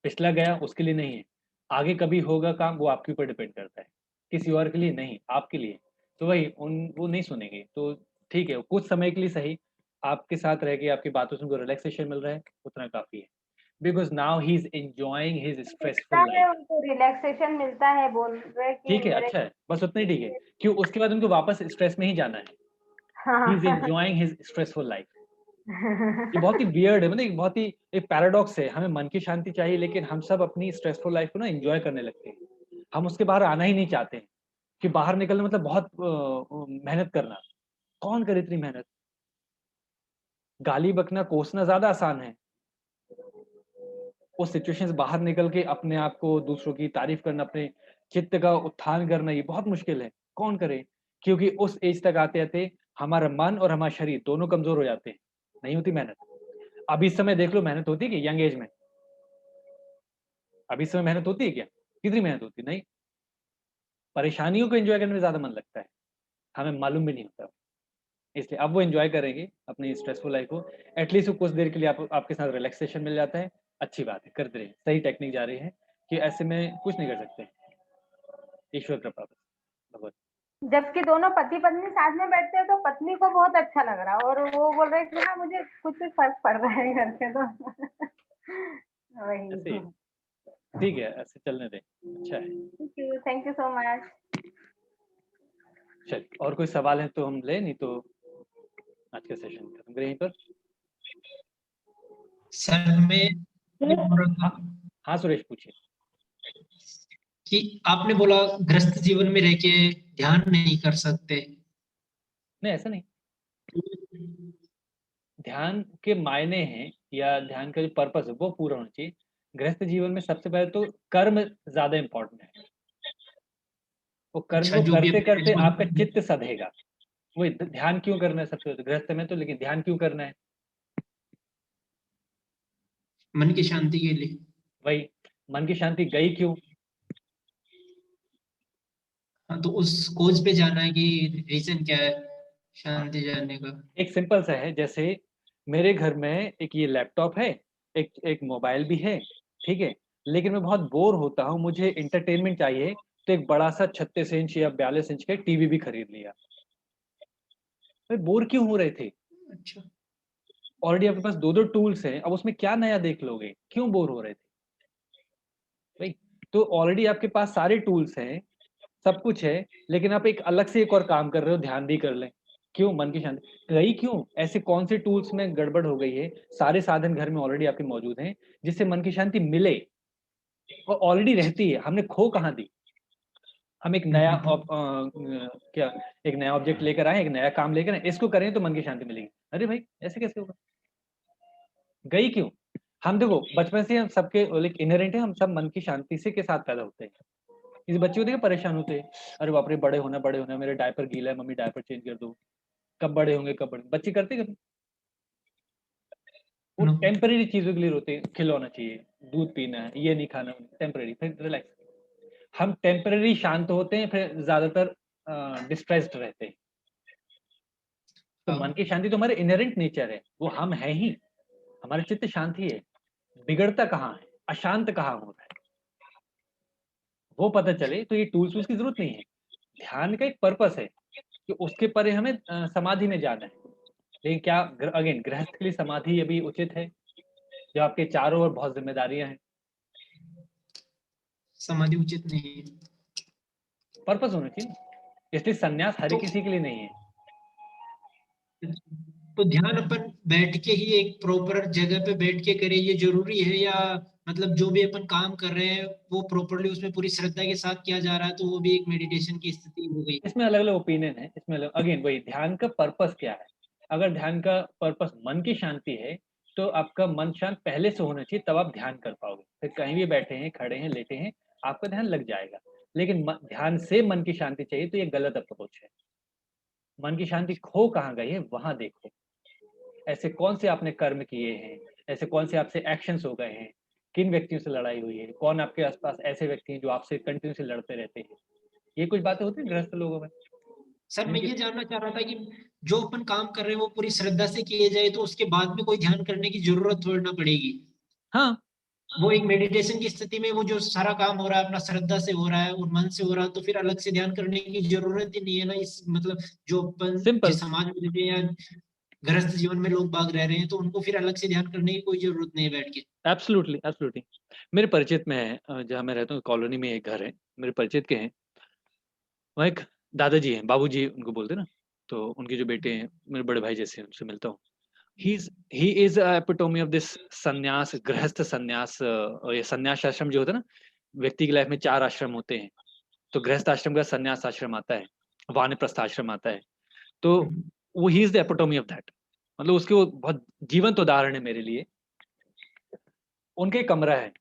S1: पिछला गया उसके लिए नहीं है, आगे कभी होगा काम वो आपके ऊपर डिपेंड करता है, किसी और के लिए नहीं, आपके लिए। तो वही वो नहीं सुनेंगे, तो ठीक है कुछ समय के लिए सही, आपके साथ रह के आपकी बातों से उनको रिलैक्सेशन मिल रहा है, उतना काफी है। because now he's enjoying his
S5: मिलता
S1: stressful
S5: है,
S1: life.
S5: उनको रिलैक्सेशन मिलता है, बोल रहे कि
S1: ठीक है,
S5: मेरे
S1: अच्छा है, बस उतना ही ठीक है। क्यों? उसके बाद उनको वापस स्ट्रेस में ही जाना है। ही इज
S5: हाँ
S1: एंजॉयिंग हिज स्ट्रेसफुल लाइफ। ये बहुत ही वियर्ड है, मतलब एक बहुत ही एक पैराडॉक्स है। हमें मन की शांति चाहिए, लेकिन हम सब अपनी स्ट्रेसफुल लाइफ को ना एंजॉय करने लगते हैं। हम उसके बाहर आना ही नहीं चाहते हैं, कि बाहर निकलना मतलब बहुत मेहनत करना। कौन करे इतनी मेहनत? गाली बकना, कोसना ज्यादा आसान है। उस सिचुएशन से बाहर निकल के अपने आप को, दूसरों की तारीफ करना, अपने चित्त का उत्थान करना, ये बहुत मुश्किल है। कौन करे? क्योंकि उस एज तक आते-आते हमारा मन और हमारा शरीर दोनों कमजोर हो जाते हैं। नहीं होती मेहनत। अब इस समय देख लो, मेहनत होती है क्या यंग एज में? अब इस समय मेहनत होती है क्या? कितनी मेहनत होती है? नहीं। परेशानियों को एन्जॉय करने में ज़्यादा मन लगता है। हमें मालूम भी नहीं होता। इसलिए अब वो एन्जॉय करेंगे अपनी स्ट्रेसफुल लाइफ को। एटलीस्ट वो कुछ देर के लिए आप आपके साथ रिलैक्सेशन मिल जाता है। अच्छी बात है, करते रहिए। सही टेक्निक जा रही है, कि ऐसे में कुछ नहीं कर सकते। ईश्वर कृपा बस, भगवत।
S5: जबकि दोनों पति-पत्नी साथ में बैठते हैं तो पत्नी को बहुत अच्छा लग रहा है और वो बोल रहे हैं कि हाँ, मुझे कुछ फ़र्क पड़ रहा है घर पे तो
S1: ऐसे ही
S5: वही।
S1: है। ठीक है, ऐसे चलने दें। अच्छा है।
S5: Thank you so much.
S1: चलिए, और कोई सवाल है तो हम लें, नहीं तो आज का सेशन खत्म करें यहीं पर।
S6: सर मैं ये बोल रहा था
S1: हाँ, सुरेश पूछिए।
S6: कि आपने बोला ग्रस्त जीवन में रह के ध्यान नहीं कर सकते।
S1: नहीं, ऐसा नहीं। ध्यान के मायने हैं, या ध्यान का जो पर्पस है वो पूरा होना चाहिए। गृहस्थ जीवन में सबसे पहले तो कर्म ज़्यादा इम्पोर्टेंट है। वो कर्म
S6: अच्छा,
S1: को
S6: जो भी
S1: करते-करते आपका
S6: अपने
S1: चित्त सधेगा। वही ध्यान क्यों करना है सबसे पहले? गृहस्थ में तो, लेकिन ध्यान क्यों करना है?
S6: मन की शांति के लिए।
S1: वही, मन की शांति गई क्यों?
S6: हाँ, तो उस खोज पे जाना है कि रीजन क्या है
S1: हाँ,
S6: शांति जानने का।
S1: एक सिंपल सा है, जैसे मेरे घर में एक ये लैपटॉप है, एक एक मोबाइल भी है, ठीक है? लेकिन मैं बहुत बोर होता हूँ, मुझे एंटरटेनमेंट चाहिए, तो एक बड़ा-सा 36 इंच या 42 इंच का टीवी भी खरीद लिया। भाई बोर क्यों हो रहे थे?
S6: अच्छा,
S1: ऑलरेडी आपके पास 2-2 टूल्स हैं, अब उसमें क्या नया देख लोगे? क्यों बोर हो रहे थे? भाई, तो ऑलरेडी आपके पास सारे टूल्स हैं, सब कुछ है, लेकिन आप एक अलग से एक और काम कर रहे हो, ध्यान भी कर लें। क्यों? मन की शांति गई क्यों? ऐसे कौन से टूल्स में गड़बड़ हो गई है? सारे साधन घर में ऑलरेडी आपके मौजूद हैं, जिससे मन की शांति मिले, और ऑलरेडी रहती है, हमने खो कहाँ दी? हम एक नया क्या, एक नया ऑब्जेक्ट लेकर आए, एक नया काम लेकर आए, इसको करें तो मन की शांति मिलेगी। अरे भाई, ऐसे कैसे होगा? गई क्यों? हम देखो, बचपन से हम सबके लाइक इनहेरेंट है, हम सब मन की शांति से के साथ पैदा होते हैं। किसी बच्चे होते हैं परेशान होते हैं, अरे बाप रे, बड़े होना, मेरे डायपर गीला है, मम्मी डायपर चेंज कर दो। कब बड़े होंगे, कब बड़े? बच्चे करते कभी? वो
S6: नो,
S1: टेम्परेरी चीजों के लिए रोते हैं, खिलौना चाहिए, दूध पीना है, ये नहीं खाना, टेम्परेरी, फिर रिलैक्स। हम टेम्परेरी शांत होते हैं, फिर ज्यादातर डिस्ट्रेस्ड रहते हैं। तो मन की शांति तो हमारे इनहेरेंट नेचर है, वो हम हैं ही। हमारा चित्त शांत ही है। बिगड़ता कहाँ है, अशांत कहाँ हो रहा है, वो पता चले तो ये टूल्स की जरूरत नहीं है। ध्यान का एक पर्पस है कि उसके परे हमें समाधि में जाना है। लेकिन क्या अगेन गृहस्थ के लिए समाधि अभी उचित है, जब आपके चारों ओर बहुत जिम्मेदारियां हैं?
S6: समाधि उचित नहीं है।
S1: पर्पस होना चाहिए। इसलिए संन्यास हर
S6: तो
S1: किसी के लिए नहीं है।
S6: तो ध्यान अपन बैठ के ही एक प्रॉपर जगह पे बैठ के करें, ये जरूरी है, या मतलब जो भी अपन काम कर रहे हैं वो प्रॉपरली उसमें पूरी श्रद्धा के साथ किया जा रहा है तो वो भी एक मेडिटेशन की स्थिति हो गई।
S1: इसमें अलग अलग ओपिनियन है। इसमें अगेन वही, ध्यान का पर्पस क्या है? अगर ध्यान का पर्पस मन की शांति है, तो आपका मन शांत पहले से होना चाहिए, तब आप ध्यान कर पाओगे। फिर कहीं भी बैठे हैं, खड़े हैं, लेटे हैं, आपका ध्यान लग जाएगा। लेकिन ध्यान से मन की शांति चाहिए, तो ये गलत अप्रोच है। मन की शांति खो कहाँ गई है, वहां देखो। ऐसे कौन से आपने कर्म किए हैं, ऐसे कौन से आपसे एक्शंस हो गए हैं, किन व्यक्तियों से लड़ाई हुई है, कौन आपके आसपास ऐसे व्यक्ति हैं जो आपसे कंटिन्यूसली लड़ते रहते हैं। ये कुछ बातें होती हैं गृहस्थ लोगों में।
S6: सर मैं ये जानना चाह रहा था कि जो अपन काम कर रहे हैं वो पूरी श्रद्धा से किए जाए तो उसके बाद में कोई ध्यान करने की जरूरत थोड़ी ना पड़ेगी।
S1: हाँ,
S6: वो एक मेडिटेशन की स्थिति में वो जो सारा काम हो रहा है अपना श्रद्धा से हो रहा है और मन से हो रहा है तो फिर अलग से ध्यान करने की जरूरत ही नहीं है ना। इस मतलब जो अपन
S1: सिंपल।
S6: जिस समाज में रहते हैं या गृहस्थ जीवन में लोग बाग रह रहे हैं, तो उनको फिर अलग से ध्यान करने की कोई जरूरत नहीं है बैठ के।
S1: Absolutely, absolutely. मेरे परिचित में है, जहाँ मैं रहता हूँ कॉलोनी में एक घर है, मेरे परिचित के हैं। वहाँ एक दादाजी हैं, बाबूजी उनको बोलते हैं ना, तो उनके जो बेटे हैं, मेरे बड़े भाई जैसे हैं, उनसे मिलता हूँ। He is a epitome of this संन्यास, गृहस्थ संन्यास, ये संन्यास आश्रम जो होता है ना, व्यक्ति की लाइफ में 4 आश्रम होते हैं। तो गृहस्थ आश्रम का संन्यास आश्रम आता है, वानप्रस्थ आश्रम आता है। तो वो he is the epitome of that. मतलब उसके वो बहुत जीवंत उदाहरण है मेरे लिए। उनका एक कमरा है,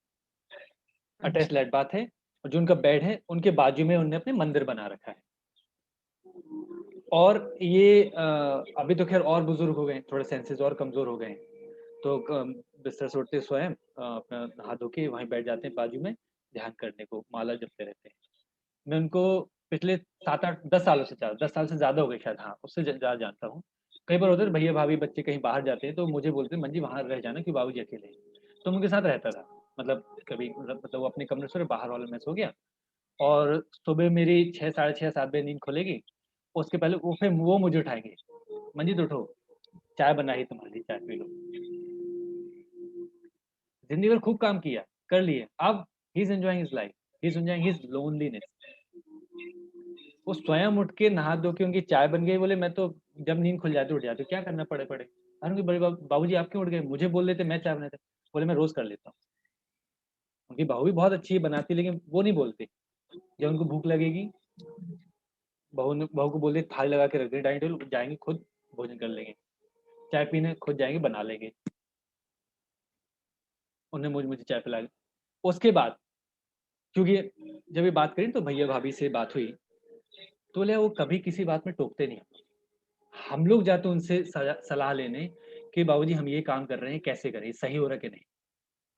S1: अटैच लेट बाथ है, और जो उनका बेड है, उनके बाजू में उन्होंने अपने मंदिर बना रखा है। और ये अभी तो खैर और बुजुर्ग हो गए, थोड़े सेंसेस और कमजोर हो गए हैं। तो बिस्तर से उठते स्वयं अपना नहा धो के वहीं बैठ जाते हैं बाजू में, ध्यान करने को माला जपते रहते हैं। मैं उनको पिछले 7-8-10 सालों से 10 साल से ज्यादा हो गए शायद, हाँ उससे ज्यादा जानता हूँ। कई बार होता है भैया भाभी बच्चे कहीं बाहर जाते हैं तो मुझे बोलते हैं मंजी वहां रह जाना कि बाबूजी अकेले हैं। तो मैं उनके साथ रहता था, मतलब कभी मतलब वो अपने कमरे से बाहर वाले में सो गया, और सुबह मेरी 6, साढ़े 6, 7 बजे नींद खुलेगी। उसके पहले वो फिर वो मुझे उठाएंगे, मंजीत उठो, चाय बनाई तुम्हारे लिए, चाय पी लो। जिंदगी भर खूब काम किया, कर लिए, अब he is enjoying his life, he is enjoying his loneliness. वो स्वयं उठ के नहा धो के उनकी चाय बन गई, बोले मैं तो जब नींद खुल जाती उठ जाती, क्या करना पड़े पड़े। अरे उनके बड़े बाबूजी आप क्यों उठ गए, मुझे बोल देते मैं चाय बनाते। बोले मैं रोज कर लेता हूँ। उनकी बहू भी बहुत अच्छी बनाती, लेकिन वो नहीं बोलते। जब उनको भूख लगेगी, बहू को बोल दे थाली लगा के रख दे डाइनिंग टेबल, जाएंगे खुद भोजन कर लेंगे, चाय पीने खुद जाएंगे बना लेंगे। उन्हें मुझे चाय पिला दी। उसके बाद क्योंकि जब ये बात करी तो भैया भाभी से बात हुई, तो बोले वो कभी किसी बात में टोकते नहीं। हम लोग जाते उनसे सलाह लेने कि बाबूजी हम ये काम कर रहे हैं, कैसे करें, सही हो रहा है कि नहीं।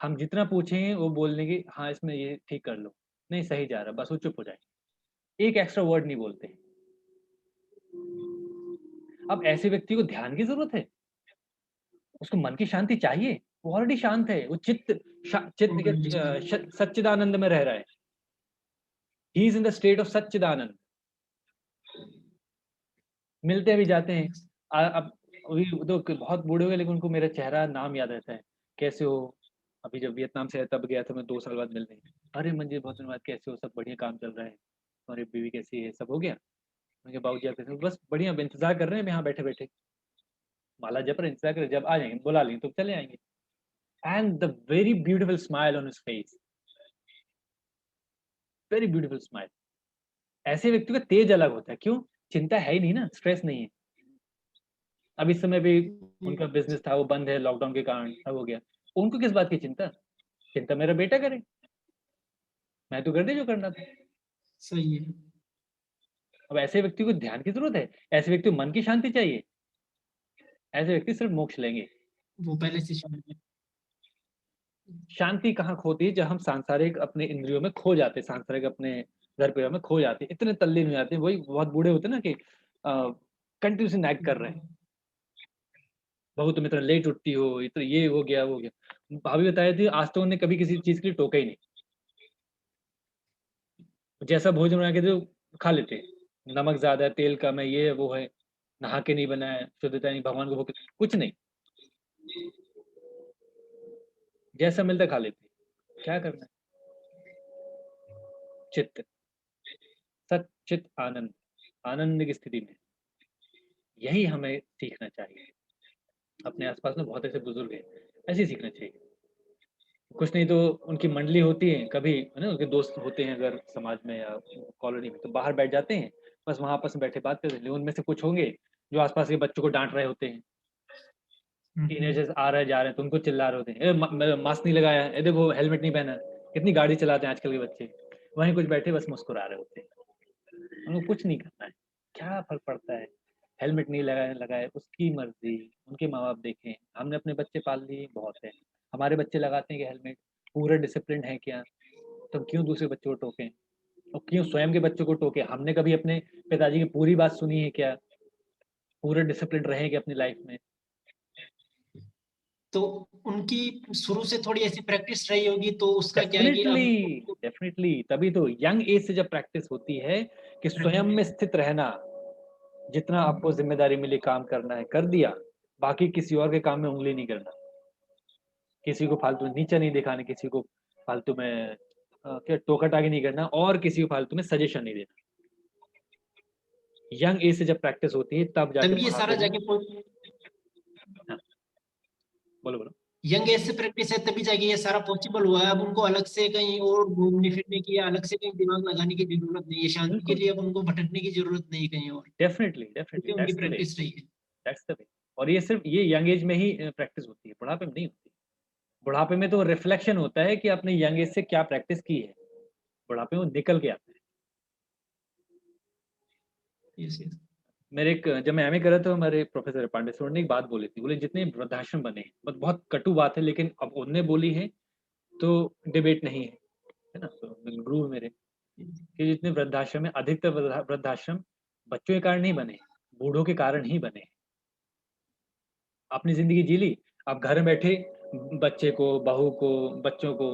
S1: हम जितना पूछेंगे वो बोल देंगे हाँ इसमें ये ठीक कर लो, नहीं सही जा रहा, बस वो चुप हो जाएंगे, एक एक्स्ट्रा वर्ड नहीं बोलते। अब ऐसे व्यक्ति को ध्यान की जरूरत है, उसको मन की शांति चाहिए। वो ऑलरेडी शांत है, वो सच्चिदानंद में रह रहा है। He is in the state of Sachchidananda. मिलते भी जाते हैं। अब अभी तो बहुत बूढ़े हो गए, लेकिन उनको मेरा चेहरा नाम याद रहता है, कैसे हो। अभी जब वियतनाम से तब गया था मैं 2 साल बाद मिलने। अरे मंजी बहुत दिन बाद, कैसे हो, सब बढ़िया, काम चल रहा है, तुम्हारी बीवी कैसी है, सब हो गया। मैं बाबूजी आप कैसे हो? बस बढ़िया, इंतजार कर रहे हैं यहाँ बैठे बैठे, माला जप रहे, इंतजार कर, जब आ जाएंगे बुला लेंगे तो चले आएंगे। And the very beautiful smile on his face, very beautiful smile. ऐसे व्यक्ति का तेज अलग होता है, क्यों, चिंता है ही नहीं ना, स्ट्रेस नहीं है। अब इस समय भी उनका बिजनेस था वो बंद है लॉकडाउन के कारण, सब हो गया। उनको किस बात की चिंता, चिंता मेरा बेटा करे, मैं तो कर दे जो करना था।
S6: सही है।
S1: अब ऐसे व्यक्ति को ध्यान की जरूरत है, ऐसे व्यक्ति को मन की शांति चाहिए। ऐसे व्यक्ति सिर्फ मोक्ष लेंगे।
S6: वो पहले से शांत है।
S1: शांति कहाँ खोती है, जब हम सांसारिक अपने इंद्रियों में खो जाते, सांसारिक अपने घर परिवार में खो जाते, इतने तल्लीन हो जाते हैं। वही बहुत बूढ़े होते हैं ना कि कंटिन्यूसली नैग कर रहे हैं, बहू तुम इतना लेट उठती हो, इतना ये हो गया वो हो गया। भाभी बताई थी आज तो उन्हें कभी किसी चीज के लिए टोका ही नहीं, जैसा भोजन बना के दो खा लेते हैं। नमक ज्यादा है, तेल कम है, ये है, वो है, नहा के नहीं बनाया, शुद्धता नहीं, भगवान को भोग कुछ नहीं, जैसा मिलता खा लेते। क्या करना है, चित्त, सच्चित आनंद, आनंद की स्थिति में, यही हमें सीखना चाहिए। अपने आसपास में बहुत ऐसे बुजुर्ग हैं, ऐसे ही सीखना चाहिए। कुछ नहीं तो उनकी मंडली होती है, कभी है ना, उनके दोस्त होते हैं अगर समाज में या कॉलोनी में, तो बाहर बैठ जाते हैं, बस वहां आपस में बैठे बात करते हैं। उनमें से कुछ होंगे जो आसपास के बच्चों को डांट रहे होते हैं, टीनेजर्स आ रहे जा रहे हैं तो उनको चिल्ला रहे होते हैं, मास्क नहीं लगाया, ये देखो हेलमेट नहीं पहना, कितनी गाड़ी चलाते हैं आजकल के बच्चे। वहीं कुछ बैठे बस मुस्कुरा रहे होते हैं, उनको कुछ नहीं करना है, क्या फर्क पड़ता है, हेलमेट नहीं लगाए लगाए उसकी मर्जी, उनके माँ बाप देखें। हमने अपने बच्चे पाल लिए बहुत है, हमारे बच्चे लगाते हैं कि हेलमेट, पूरा डिसिप्लिन है क्या, तो क्यों दूसरे बच्चों को टोकें, और क्यों स्वयं के बच्चों को टोकें। हमने कभी अपने पिताजी की पूरी बात सुनी है क्या, पूरे डिसिप्लिन रहेंगे अपनी लाइफ में।
S6: तो उनकी शुरू से थोड़ी ऐसी प्रैक्टिस रही होगी, तो उसका क्या है कि अब
S1: डेफिनेटली तभी तो यंग एज से जब प्रैक्टिस होती है कि स्वयं में स्थित रहना, जितना आपको जिम्मेदारी मिली काम करना है कर दिया, बाकी किसी और के काम में उंगली नहीं करना, किसी को फालतू में नीचा नहीं दिखाना, किसी को फालतू में क्या टोका टाकी नहीं करना, और किसी को फालतू में सजेशन नहीं देना। यंग एज से जब प्रैक्टिस होती है तब जाके
S6: तब ये सारा
S1: बुढ़ापे में।
S6: जाके
S1: हाँ, बोलो बोलो।
S6: यंग एज से प्रैक्टिस है तभी जाके ये सारा पॉसिबल हुआ है। अब उनको अलग से कहीं और घूमने फिरने की या अलग से कहीं दिमाग लगाने की जरूरत नहीं है, शांति के
S1: बिल्कुल,
S6: लिए अब उनको भटकने की जरूरत नहीं कहीं और,
S1: डेफिनेटली
S6: क्योंकि
S1: डेफिनेटली,
S6: उनकी
S1: दैट्स द वे,
S6: प्रैक्टिस रही है।
S1: That's the way. और ये सिर्फ ये यंग एज में ही प्रैक्टिस होती है, बुढ़ापे में नहीं होती। बुढ़ापे में तो रिफ्लेक्शन होता है कि आपने यंग एज से क्या प्रैक्टिस की है, बुढ़ापे में वो निकल के आता है।
S6: Yes, yes.
S1: मेरे एक जब मैं एमए कर रहा था, हमारे प्रोफेसर पांडे सर ने एक बात बोली थी, बोले जितने वृद्धाश्रम बने हैं, बहुत कटु बात है लेकिन अब उनने बोली है तो डिबेट नहीं है ना। तो गुरु मेरे कि जितने वृद्धाश्रम है, अधिकतर वृद्धाश्रम बच्चों के कारण नहीं बने, बूढ़ों के कारण ही बने। अपनी जिंदगी जी ली, आप घर में बैठे बच्चे को, बहू को, बच्चों को,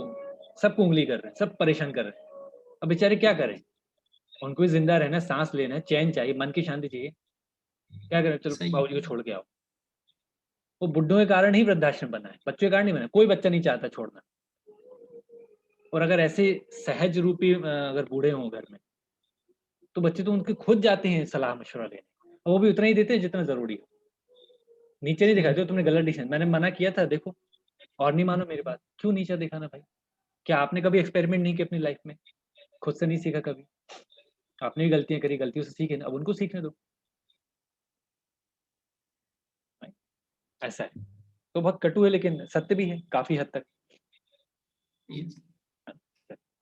S1: सबको उंगली कर रहे हैं, सब परेशान कर रहे हैं। अब बेचारे क्या करें, उनको भी जिंदा रहना, सांस लेना है, चैन चाहिए, मन की शांति चाहिए, क्या करें, चलो
S6: सही।
S1: बाबूजी को छोड़ के आओ। वो बुड्ढों के कारण ही वृद्धाश्रम बना है, बच्चों के कारण नहीं बना। कोई बच्चा नहीं चाहता छोड़ना। और अगर ऐसे सहज रूपी अगर बूढ़े हों घर में, तो बच्चे तो उनके खुद जाते हैं सलाह मशवरा लेने, और वो भी उतना ही देते हैं जितना जरूरी हो। नीचे नहीं दिखाते हो, तुमने गलत डिसीजन, मैंने मना किया था देखो, और नहीं मानो मेरी बात, क्यों नीचा दिखाना भाई? क्या आपने कभी एक्सपेरिमेंट नहीं किया अपनी लाइफ में? खुद से नहीं सीखा कभी? आपने भी गलतियां करी, गलतियों से सीखे, अब उनको सीखने दो। ऐसा है। तो बहुत कटु है लेकिन सत्य भी है काफी हद तक।
S6: Yes.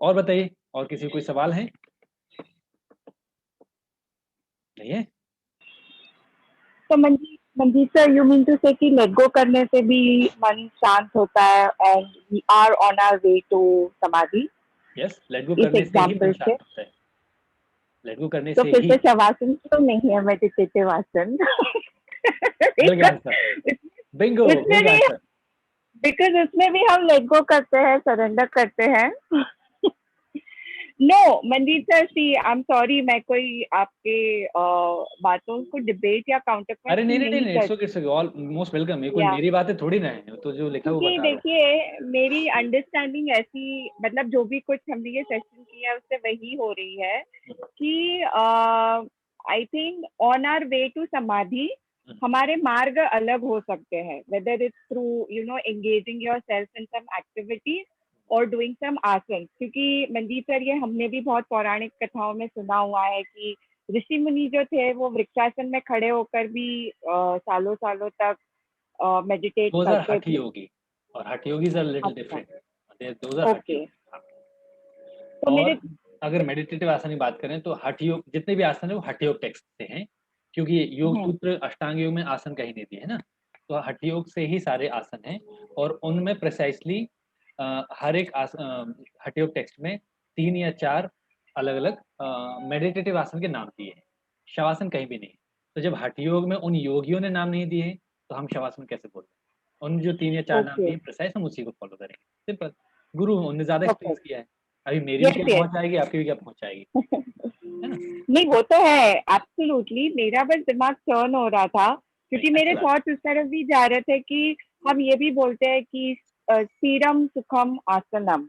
S1: और बताइए, और किसी कोई सवाल है? नहीं है?
S3: तो Manjeet sir, you mean to say कि लेट गो करने से भी मन शांत होता है and we are on our way to samadhi?
S1: Yes, let go
S3: इस
S1: करने से ही मन
S3: एग्जाम्पल
S1: शांत
S3: से
S1: होता है। लेट गो करने
S3: तो
S1: से
S3: फिर
S1: ही।
S3: तो शवासन तो नहीं है, मेडिटेटिव आसन।
S1: मिल गया आंसर, बिंगो,
S3: उसमें
S1: मिल गया
S3: भी,
S1: आंसर।
S3: बिकॉज उसमें भी हम लेट गो करते हैं, सरेंडर करते हैं। No Manjeet sir, see I am sorry, मैं कोई आपके बातों को डिबेट या काउंटर
S1: अरे नहीं
S3: क्वेश्चन
S1: नहीं
S3: नहीं
S1: नहीं, इट्स ओके,
S3: करती।
S1: It's okay, all most welcome. ये कोई
S3: या
S1: मेरी बातें थोड़ी ना है, तो जो लिखा है वो
S3: क्योंकि
S1: बता रहा हूँ।
S3: देखिए, मेरी अंडरस्टैंडिंग ऐसी, मतलब जो भी कुछ हमने ये सेशन किया है उससे वही हो रही है कि I think on our way to samadhi हमारे मार्ग अलग हो सकते हैं, whether it's through you know engaging yourself in some activities और डूइंग सम आसन। क्योंकि मंजीत सर, ये हमने भी बहुत पौराणिक कथाओं में सुना हुआ है कि ऋषि मुनि जो थे वो वृक्षासन में खड़े होकर भी सालों सालों तक मेडिटेट
S1: दोज आर
S3: करते
S1: हठ
S3: थे।
S1: योगी, और हठ योगीज आर लिटिल
S3: अच्छा,
S1: डिफरेंट, दोज आर हठ
S3: ओके।
S1: योगी।
S3: तो मेरे
S1: और अगर मेडिटेटिव आसन की बात करें तो हठ योग, जितने भी आसन है वो हठ योग टेक्स्ट से हैं, क्योंकि योग सूत्र अष्टांग योग में आसन कहीं नहीं दिए है ना, तो हठ योग से ही सारे आसन हैं। और उनमें प्रिसाइसली हर एक हठ योग टेक्स्ट में 3 या 4 अलग अलग मेडिटेटिव आसन के नाम दिए हैं, शवासन कहीं भी नहीं। तो जब हठ योग में उन योगियों ने नाम नहीं दिए तो हम शवासन कैसे बोलते हैं? उन जो 3 या 4 नाम
S3: ओके,
S1: दिए प्रिसाइज, हम उसी को फॉलो करेंगे, सिंपल। गुरु उन्होंने ज्यादा
S3: ओके,
S1: एक्सपीरियंस किया है, अभी मेरी भी
S3: यस
S1: क्या
S3: यस।
S1: पहुंच आएगी, आपकी भी क्या पहुंच आएगी, है ना?
S3: नहीं, वो तो है, एब्सोल्युटली। मेरा बस दिमाग टर्न हो रहा था क्योंकि
S1: नहीं, अच्छी
S3: मेरे
S1: बात।
S3: थॉट्स उस तरफ भी जा रहे थे कि हम ये भी बोलते हैं कि स्थिरम सुखम आसनम।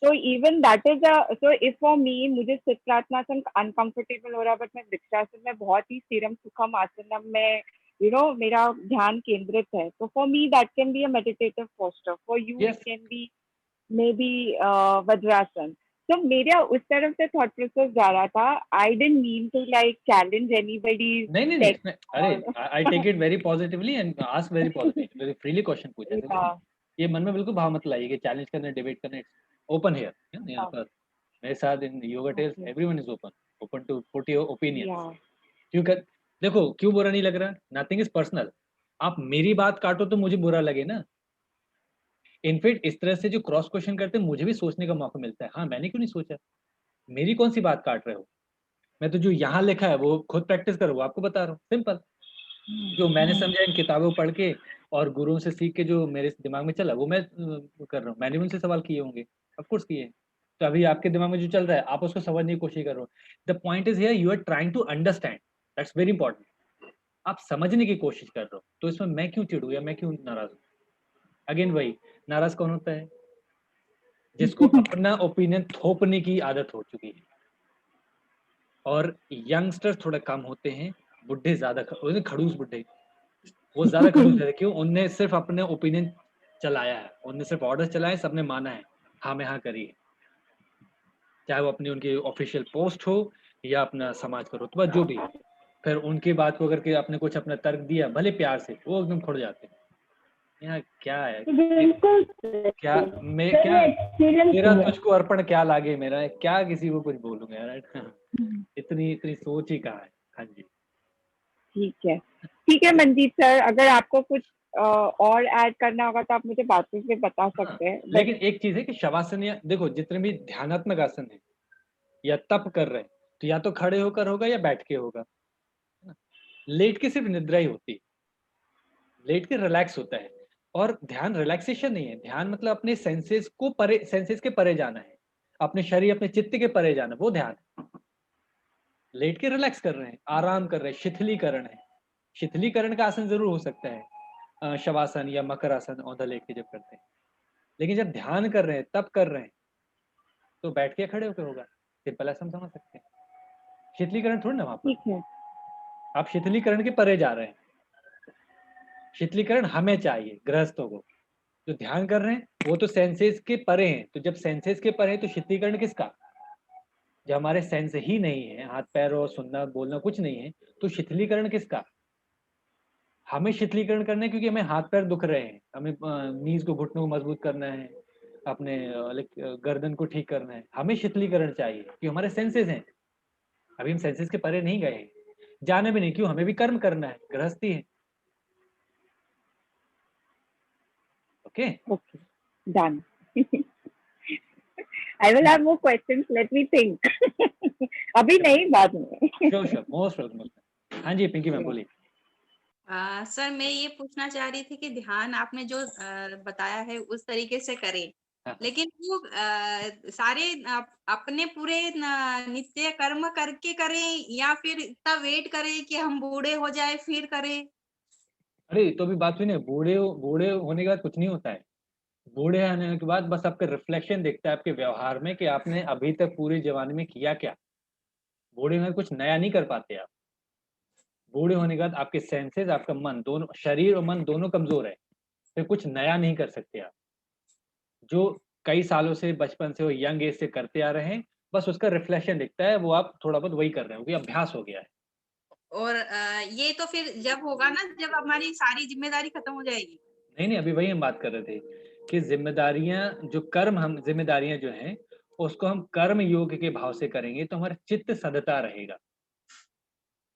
S3: तो even that is so if for me, मुझे स्थिर प्रार्थनासन अनकंफर्टेबल हो रहा है, बट मैं वृक्षासन में बहुत ही स्थिरम सुखम आसनम में यू नो मेरा ध्यान केंद्रित है। तो for me that can be a meditative posture, for you it
S1: yes,
S3: can be may be vajrasana. तो मेरा उस तरफ से थॉट प्रोसेस जा रहा था। I didn't mean to like challenge anybody's
S1: नहीं नहीं नहीं,
S3: टेक्स्ट
S1: इसमें अरे
S3: और
S1: I take it very positively and ask very positive, very freely question पूछा है।
S3: या
S1: ये मन में बिल्कुल भाव मत लाइए कि चैलेंज करने, डिबेट करने, ओपन हियर यहाँ पर मेरे साथ in yoga tales
S3: okay
S1: everyone is open, open to put your
S3: या
S1: ओपिनियंस। क्यों कर, देखो क्यों बुरा नहीं लग रहा, नथिंग इज पर्सनल। आप मेरी बात काटो तो मुझे बुरा लगे ना। इनफैक्ट इस तरह से जो क्रॉस क्वेश्चन करते हैं मुझे भी सोचने का मौका मिलता है, हाँ मैंने क्यों नहीं सोचा, मेरी कौन सी बात काट रहे हो? मैं तो जो यहाँ लिखा है वो खुद प्रैक्टिस करो, वो आपको बता रहा हूँ, सिंपल। जो मैंने समझा इन किताबों को पढ़ के और गुरुओं से सीख के, जो मेरे दिमाग में चला वो मैं कर रहा हूँ। मैंने भी उनसे सवाल किए होंगे, ऑफ कोर्स किए। तो अभी आपके दिमाग में जो चल रहा है आप उसको समझने की कोशिश करो। The point is here, you are trying to understand, that's very important. आप समझने की कोशिश कर रहे हो, तो इसमें मैं क्यों चिढ़ूं या मैं क्यों नाराज हूँ? अगेन वही, नाराज कौन होता है? जिसको अपना ओपिनियन थोपने की आदत हो चुकी है। और यंगस्टर्स थोड़ा कम होते हैं, बुढ़े ज्यादा खड़ूस बुढ़े, वो ज्यादा खड़ूस है। क्यों? उनने सिर्फ अपने ओपिनियन चलाया है, उनने सिर्फ ऑर्डर चलाए, सबने माना है, हाँ में हाँ करी है, चाहे वो अपनी उनकी ऑफिशियल पोस्ट हो या अपना समाज का रुतबा जो भी। फिर उनकी बात को करके आपने कुछ अपना तर्क दिया, भले प्यार से, वो एकदम खुड़ जाते हैं। यहाँ क्या है?
S5: बिल्कुल
S1: क्या मैं
S5: सर,
S1: क्या
S5: ये एक्सपीरियंस
S1: तेरा
S5: हुआ।
S1: तुझको अर्पण क्या लागे मेरा, क्या किसी को कुछ बोलूंगा यार। इतनी इतनी सोच ही कहाँ है। हाँ जी,
S3: ठीक है मनदीप सर, अगर आपको कुछ और ऐड करना होगा तो आप मुझे बातों से बता
S1: हाँ।
S3: सकते हैं।
S1: लेकिन एक चीज है कि शवासन, या देखो जितने भी ध्यानात्मक आसन है या तप कर रहे हैं, तो या तो खड़े होकर होगा या बैठ के होगा। लेट के सिर्फ निद्रा ही होती है, लेट के रिलैक्स होता है। और ध्यान रिलैक्सेशन नहीं है, ध्यान मतलब अपने सेंसेस को परे, सेंसेस के परे जाना है, अपने शरीर अपने चित्त के परे जाना, वो ध्यान है। लेट के रिलैक्स कर रहे हैं, आराम कर रहे हैं, शिथिलीकरण है। शिथिलीकरण का आसन जरूर हो सकता है, शवासन या मकर आसन औंधा लेट के जब करते हैं। लेकिन जब ध्यान कर रहे हैं, तब कर रहे हैं, तो बैठ के खड़े होकर होगा, सिंपल ऐसा हम समझ सकते हैं। शिथिलीकरण थोड़ी ना वहां पर,
S3: ठीक है।
S1: आप शिथिलीकरण के परे जा रहे हैं। शिथिलीकरण हमें चाहिए गृहस्थों को, जो ध्यान कर रहे हैं वो तो सेंसेस के परे हैं। तो जब सेंसेस के परे है तो शिथिलीकरण किसका? जब हमारे सेंस ही नहीं है, हाथ पैर और सुनना बोलना कुछ नहीं है, तो शिथिलीकरण किसका? हमें शिथिलीकरण करना है, क्योंकि हमें हाथ पैर दुख रहे हैं, हमें नीज को, घुटनों को मजबूत करना है, अपने गर्दन को ठीक करना है। हमें शिथिलीकरण चाहिए क्योंकि हमारे सेंसेस हैं, अभी हम सेंसेस के परे नहीं गए हैं, जाने भी नहीं। क्यों? हमें भी कर्म करना है, गृहस्थी है। Okay,
S3: okay, done. I will have more questions, late me think. अभी नहीं, बाद में।
S1: Sure sure, most welcome. हाँ जी पिंकी मैम बोलिए।
S4: सर मैं ये पूछना चाह रही थी कि ध्यान आपने जो बताया है उस तरीके से करें,
S1: हाँ।
S4: लेकिन वो सारे अपने पूरे नित्य कर्म करके करें या फिर इतना वेट करें कि हम बूढ़े हो जाए फिर करें?
S1: अरे तो अभी बात हुई ना, बूढ़े बूढ़े होने के बाद कुछ नहीं होता है। बूढ़े होने के बाद बस आपका रिफ्लेक्शन दिखता है आपके व्यवहार में कि आपने अभी तक पूरी जवानी में किया क्या। बूढ़े में कुछ नया नहीं कर पाते आप। बूढ़े होने के बाद आपके सेंसेस, आपका मन, दोनों, शरीर और मन दोनों कमजोर है, फिर कुछ नया नहीं कर सकते आप। जो कई सालों से, बचपन से, वो यंग एज से करते आ रहे हैं, बस उसका रिफ्लेक्शन दिखता है, वो आप थोड़ा बहुत वही कर रहे हो, क्योंकि अभ्यास हो गया है।
S4: और ये तो फिर जब होगा ना जब हमारी सारी जिम्मेदारी खत्म हो जाएगी।
S1: नहीं नहीं, अभी वही हम बात कर रहे थे कि जिम्मेदारियां, जो कर्म, हम जिम्मेदारियां जो हैं उसको हम कर्म योग के भाव से करेंगे तो हमारा चित्त सधता रहेगा।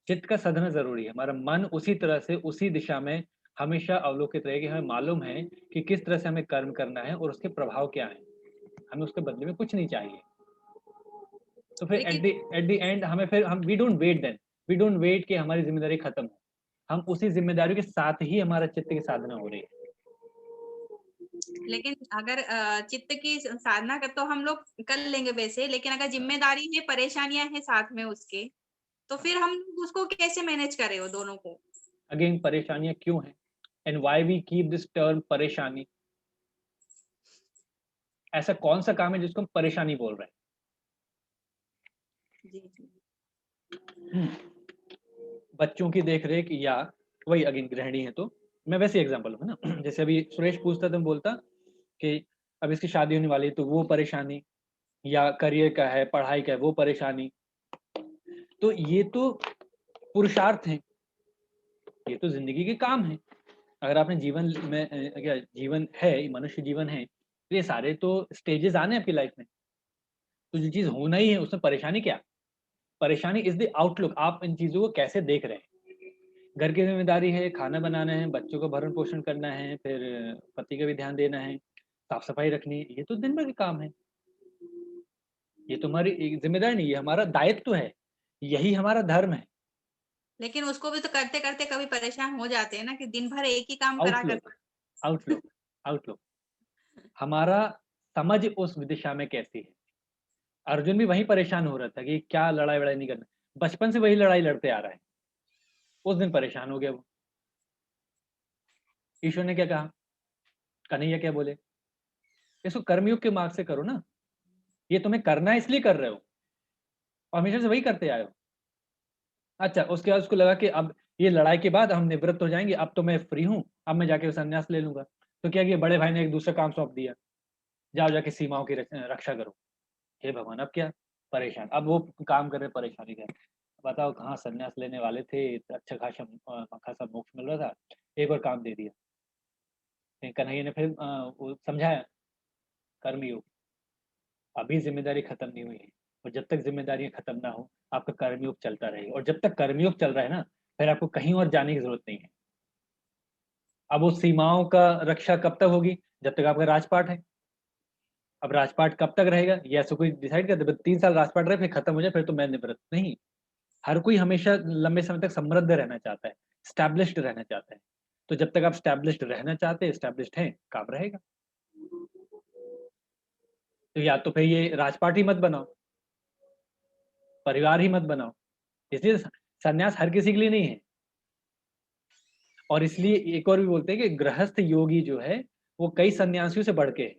S1: चित्त का सधना जरूरी है, हमारा मन उसी तरह से, उसी दिशा में हमेशा अवलोकित रहेगी। हमें मालूम है कि किस तरह से हमें कर्म करना है और उसके प्रभाव क्या है, हमें उसके बदले में कुछ नहीं चाहिए। तो फिर
S4: लेकिन
S1: एट द एंड हमें, फिर हम, we don't wait then, we don't wait कि हमारी जिम्मेदारी खत्म हो, हम उसी जिम्मेदारी के साथ ही हमारा चित्त की साधना हो रही है।
S4: लेकिन अगर चित्त की साधना कर तो हम लोग कर लेंगे वैसे, लेकिन अगर जिम्मेदारी है, परेशानियां हैं साथ में उसके, तो फिर हम उसको कैसे मैनेज करें वो दोनों को?
S1: अगेन, परेशानियां क्यों हैं, and why we keep this term pareshani? ऐसा कौन सा काम है जिसको हम परेशानी बोल रहे
S4: जी जी।
S1: हैं? बच्चों की देख रेख, या वही अगेन गृहिणी है, तो मैं वैसे एग्जांपल हूँ ना, जैसे अभी सुरेश पूछता तो बोलता कि अब इसकी शादी होने वाली है तो वो परेशानी, या करियर का है, पढ़ाई का है, वो परेशानी। तो ये तो पुरुषार्थ है, ये तो जिंदगी के काम है। अगर आपने जीवन में क्या जीवन है, मनुष्य जीवन है, तो ये सारे तो स्टेजेस आने हैं आपकी लाइफ में। तो जो चीज होना ही है उसमें परेशानी क्या? परेशानी इज द आउटलुक, आप इन चीजों को कैसे देख रहे हैं। घर की जिम्मेदारी है, खाना बनाना है, बच्चों का भरण पोषण करना है, फिर पति का भी ध्यान देना है, साफ सफाई रखनी है, ये तो दिन भर के काम है। ये तुम्हारी एक जिम्मेदारी नहीं, ये हमारा दायित्व है, यही हमारा धर्म है।
S4: लेकिन उसको भी तो करते करते कभी परेशान हो जाते हैं ना कि दिन भर एक ही काम करा
S1: आउटलुक,
S4: करते।
S1: आउटलुक, आउटलुक, हमारा समझ उस दिशा में कैसी है। अर्जुन भी वही परेशान हो रहा था कि क्या लड़ाई वड़ाई नहीं करना, बचपन से वही लड़ाई लड़ते आ रहा है। उस दिन परेशान हो गया वो। ईश्वर ने क्या कहा, कन्हैया क्या बोले, इसको कर्मयोग के मार्ग से करो ना, ये तुम्हें करना है इसलिए कर रहे हो, और हमेशा से वही करते आए हो। अच्छा, उसके बाद उसको लगा कि अब ये लड़ाई के बाद हम निवृत्त हो जाएंगे, अब तो मैं फ्री हूँ, अब मैं जाके संन्यास ले लूंगा। तो क्या किया, बड़े भाई ने एक दूसरा काम सौंप दिया, जाओ जाके सीमाओं की रक्षा करो। हे भगवान, अब क्या, परेशान, अब वो काम कर रहे, परेशानी का, बताओ कहाँ संन्यास लेने वाले थे, अच्छा खासा मोक्ष मिल रहा था, एक और काम दे दिया। कन्हैया ने फिर वो समझाया, कर्मयोग, अभी जिम्मेदारी खत्म नहीं हुई है, और जब तक जिम्मेदारियां खत्म ना हो आपका कर्मयोग चलता रहेगा, और जब तक कर्मयोग चल रहा है ना, फिर आपको कहीं और जाने की जरूरत नहीं है। अब वो सीमाओं का रक्षा कब तक होगी, जब तक आपका राजपाट है। अब राजपाट कब तक रहेगा, ये ऐसा कोई डिसाइड करते 3 साल राजपाट रहे फिर खत्म हो जाए फिर तो मैं निवृत्त नहीं। हर कोई हमेशा लंबे समय तक समृद्ध रहना चाहता है, स्टैब्लिश्ड रहना चाहता है। तो जब तक आप स्टैब्लिश्ड रहना चाहते हैं, स्टैब्लिश्ड हैं, काम रहेगा। तो या तो फिर ये राजपाट ही मत बनाओ, परिवार ही मत बनाओ। इसलिए संन्यास हर किसी के लिए नहीं है। और इसलिए एक और भी बोलते हैं कि गृहस्थ योगी जो है वो कई सन्यासियों से बढ़ के है।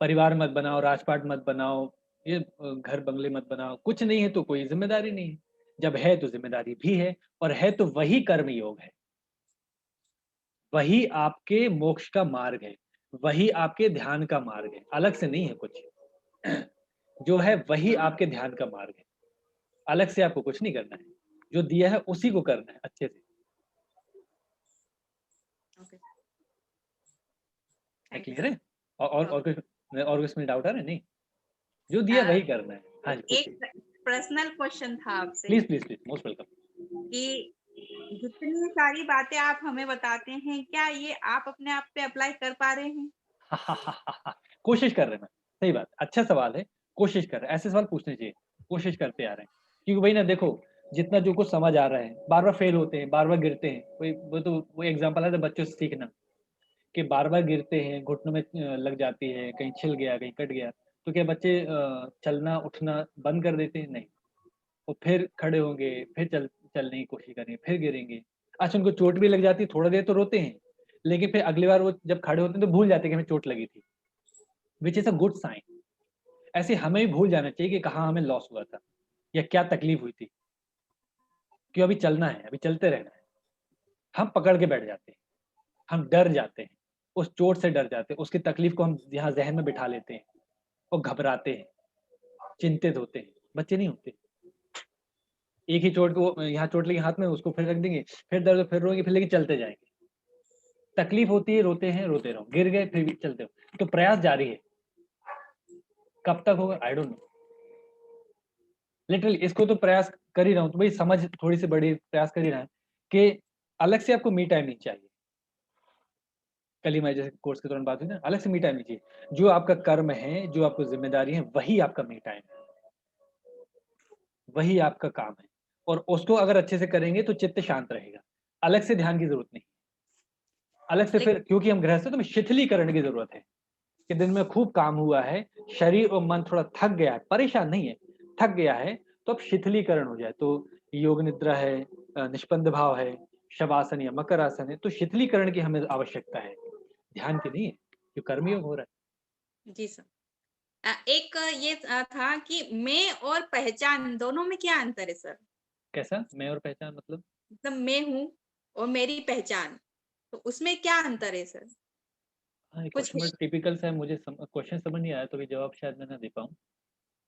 S1: परिवार मत बनाओ, राजपाट मत बनाओ, ये घर बंगले मत बनाओ, कुछ नहीं है तो कोई जिम्मेदारी नहीं है, जब है तो जिम्मेदारी भी है, और है तो वही कर्म योग है, वही आपके मोक्ष का मार्ग है, वही आपके ध्यान का मार्ग है, अलग से नहीं है कुछ। जो है वही आपके ध्यान का मार्ग है, अलग से आपको कुछ नहीं करना है, जो दिया है उसी को करना है अच्छे से। क्लियर है? और कुछ इसमें डाउट आ रहा है? नहीं, जो दिया वही करना है। हाँ जी,
S4: एक पर्सनल क्वेश्चन था आपसे,
S1: please please please, most welcome.
S4: कि जितनी सारी बातें आप हमें बताते हैं, क्या ये आप अपने आप पे अप्लाई कर पा रहे हैं?
S1: कोशिश कर रहे हैं, सही बात, अच्छा सवाल है, कोशिश कर रहे हैं, ऐसे सवाल पूछने चाहिए, कोशिश करते आ रहे हैं। क्योंकि वही ना, देखो जितना जो कुछ समझ आ रहा है, बार बार फेल होते हैं, बार बार गिरते हैं, वो एग्जांपल है बच्चों से सीखना, कि बार बार गिरते हैं, घुटनों में लग जाती है, कहीं छिल गया, कहीं कट गया, तो क्या बच्चे चलना उठना बंद कर देते हैं? नहीं, वो फिर खड़े होंगे, फिर चलने की कोशिश करेंगे, फिर गिरेंगे। अच्छा, उनको चोट भी लग जाती है, थोड़ा देर तो रोते हैं, लेकिन फिर अगली बार वो जब खड़े होते हैं तो भूल जाते हैं कि हमें चोट लगी थी, which is a good sign. ऐसे हमें भी भूल जाना चाहिए कि कहाँ हमें लॉस हुआ था या क्या तकलीफ हुई थी, क्यों अभी चलना है, अभी चलते रहना है। हम पकड़ के बैठ जाते हैं, हम डर जाते हैं, उस चोट से डर जाते हैं, उसकी तकलीफ को हम यहाँ जहन में बिठा लेते हैं और घबराते हैं, चिंतित होते हैं। बच्चे नहीं होते, एक ही चोट को, यहाँ चोट लगी हाथ में, उसको फिर रख देंगे, फिर दर्द, फिर रोएंगे, फिर लेके चलते जाएंगे। तकलीफ होती है, रोते हैं, रोते रहो, गिर गए फिर भी चलते हो। तो प्रयास जारी है, कब तक होगा आई डोंट नो। लिटरली इसको तो प्रयास कर ही रहा हूँ, तो भाई समझ थोड़ी सी बड़ी प्रयास कर ही रहा है कि अलग से आपको मी टाइम नहीं चाहिए। कल ही मैं जैसे कोर्स के दौरान बात हुई ना, अलग से मी टाइम नहीं चाहिए। जो आपका कर्म है, जो आपको जिम्मेदारी है, वही आपका मी टाइम है, वही आपका काम है। और उसको अगर अच्छे से करेंगे तो चित्त शांत रहेगा, अलग से ध्यान की जरूरत नहीं। अलग से फिर क्योंकि हम गृहस्थ हैं तो हमें शिथिलीकरण की जरूरत है, कि दिन में खूब काम हुआ है, शरीर और मन थोड़ा थक गया है, परेशान नहीं है, थक गया है, तो अब शिथिलीकरण हो जाए। तो योग निद्रा है, निष्पन्द भाव है, शवासन या मकर आसन है, तो शिथिलीकरण की हमें आवश्यकता है, ध्यान की नहीं है, जो कर्मयोग हो रहा है।
S4: जी सर। एक ये था कि मैं और पहचान दोनों में क्या अंतर है सर?
S1: कैसा मैं और पहचान मतलब?
S4: मतलब मैं हूँ और मेरी पहचान, तो उसमें क्या अंतर है सर?
S1: हाँ,
S4: कुछ
S1: क्वेश्चन बड़ा टिपिकल सा है, मुझे क्वेश्चन समझ नहीं आया तो भी जवाब शायद मैं ना दे पाऊँ।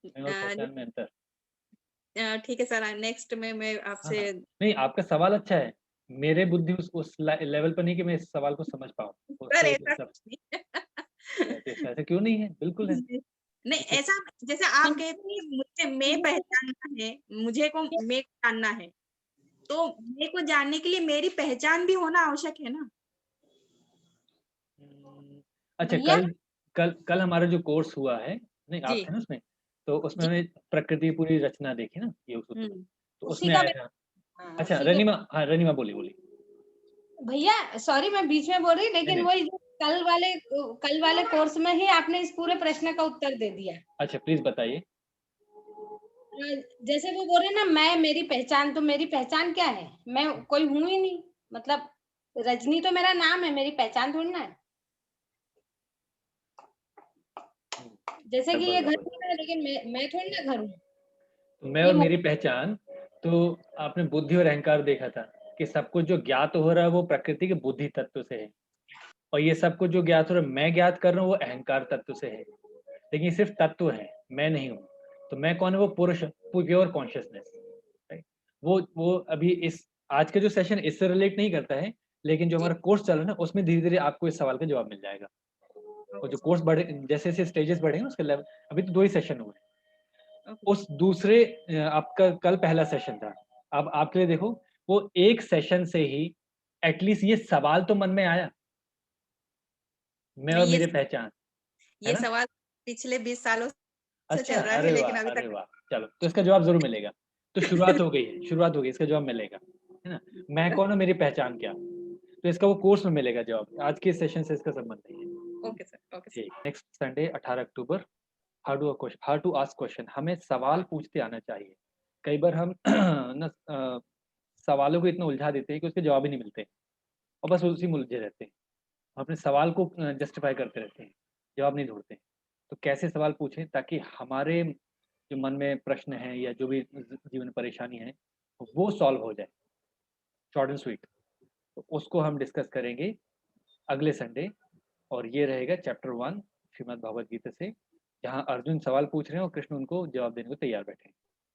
S1: मैं और पहचान में अंतर?
S4: ठीक है सर, नेक्स्ट में मैं
S1: हाँ
S4: आपसे
S1: हाँ, नहीं आपका सवाल अच्छा है, मेरे बुद्धि उस लेवल पर नहीं कि मैं इस सवाल को समझ पाऊँ।
S4: सर ऐसा कुछ नहीं।
S1: ऐसा क्यों नहीं है, बिल्कुल है।
S4: नहीं, ऐसा जैसे आप कहते हैं मुझे मैं पहचानना है, मुझे को मैं जानना है, तो मैं को जानने के लिए मेरी पहचान भी होना आवश्यक है ना?
S1: अच्छा, कल हमारा जो कोर्स हुआ है, नहीं आप
S4: जी
S1: थे ना उसमें, तो उसमें
S4: जी।
S1: हमने प्रकृति की पूरी रचना देखी ना, योग सूत्र में, तो
S5: उसी
S1: उसमें
S5: का
S1: आया था। अच्छा रनिमा, हाँ रनिमा बोली बोली।
S5: भैया सॉरी मैं बीच में बोल रही, लेकिन
S1: नहीं,
S5: वही जो कल वाले कोर्स में ही आपने इस पूरे प्रश्न का उत्तर दे दिया।
S1: अच्छा प्लीज बताइए।
S5: जैसे वो बोल रहे ना, मैं मेरी पहचान, तो मेरी पहचान क्या है? मैं कोई हूं ही नहीं। मतलब रजनी तो मेरा नाम है, मेरी पहचान थोड़ी ना है। जैसे कि ये घर
S1: बराबर।
S5: मेरा है, लेकिन मैं थोड़ी ना घर हूँ।
S1: तो मैं
S5: ये
S1: और मेरी पहचान, तो आपने बुद्धि और अहंकार देखा था कि सब कुछ जो ज्ञात हो रहा है वो प्रकृति के बुद्धि तत्व से है, और ये सब कुछ जो ज्ञात हो रहा है मैं ज्ञात कर रहा हूँ वो अहंकार तत्व से है। लेकिन ये सिर्फ तत्व है, मैं नहीं हूँ। तो मैं कौन है? वो पुरुष, प्योर कॉन्शियसनेस, राइट। वो अभी इस आज का जो सेशन इससे रिलेट नहीं करता है, लेकिन जो
S4: जी।
S1: हमारा कोर्स चल रहा है ना उसमें धीरे धीरे आपको इस सवाल का जवाब मिल जाएगा। और
S4: ओके
S1: जो
S4: सर।
S1: कोर्स बढ़े, जैसे जैसे स्टेजेस बढ़ेंगे उसके लेवल, अभी तो 2 ही सेशन हुए,
S4: ओके।
S1: उस दूसरे आपका कल पहला सेशन था। अब आपके लिए देखो, वो एक सेशन से ही एटलीस्ट ये सवाल तो मन में आया, मैं और
S4: ये
S1: मेरी पहचान, है
S4: ये
S1: ना?
S4: सवाल पिछले 20 सालों से
S1: अच्छा,
S4: चल रहा है,
S1: अरे वाह!
S4: लेकिन अभी
S1: अरे
S4: तक
S1: वाह! चलो, तो इसका जवाब ज़रूर मिलेगा। तो शुरुआत हो गई है, शुरुआत हो गई, इसका जवाब मिलेगा, है ना? मैं कौन हूँ, मेरी पहचान क्या? तो इसका वो कोर्स में मिलेगा जवाब, आज के सेशन से इसका संबंध नहीं है।
S4: Okay sir, okay sir.
S1: जी, next Sunday 18 October, how to ask question, हमें सवाल पूछते आना चाहिए। कई बार हम ना सवालों को इतना उलझा देते हैं कि उसके जवाब ही नहीं मिलते, और बस उसी में उलझे रहते हैं। हम अपने सवाल को जस्टिफाई करते रहते हैं, जवाब नहीं ढूँढते। तो कैसे सवाल पूछें ताकि हमारे जो मन में प्रश्न हैं या जो भी जीवन में परेशानी है, वो सॉल्व हो जाए, शॉर्ट एंड स्वीट। तो उसको हम डिस्कस करेंगे अगले संडे, और ये रहेगा चैप्टर 1 श्रीमद् भगवद गीता से, जहाँ अर्जुन सवाल पूछ रहे हैं और कृष्ण उनको जवाब देने को तैयार बैठे हैं।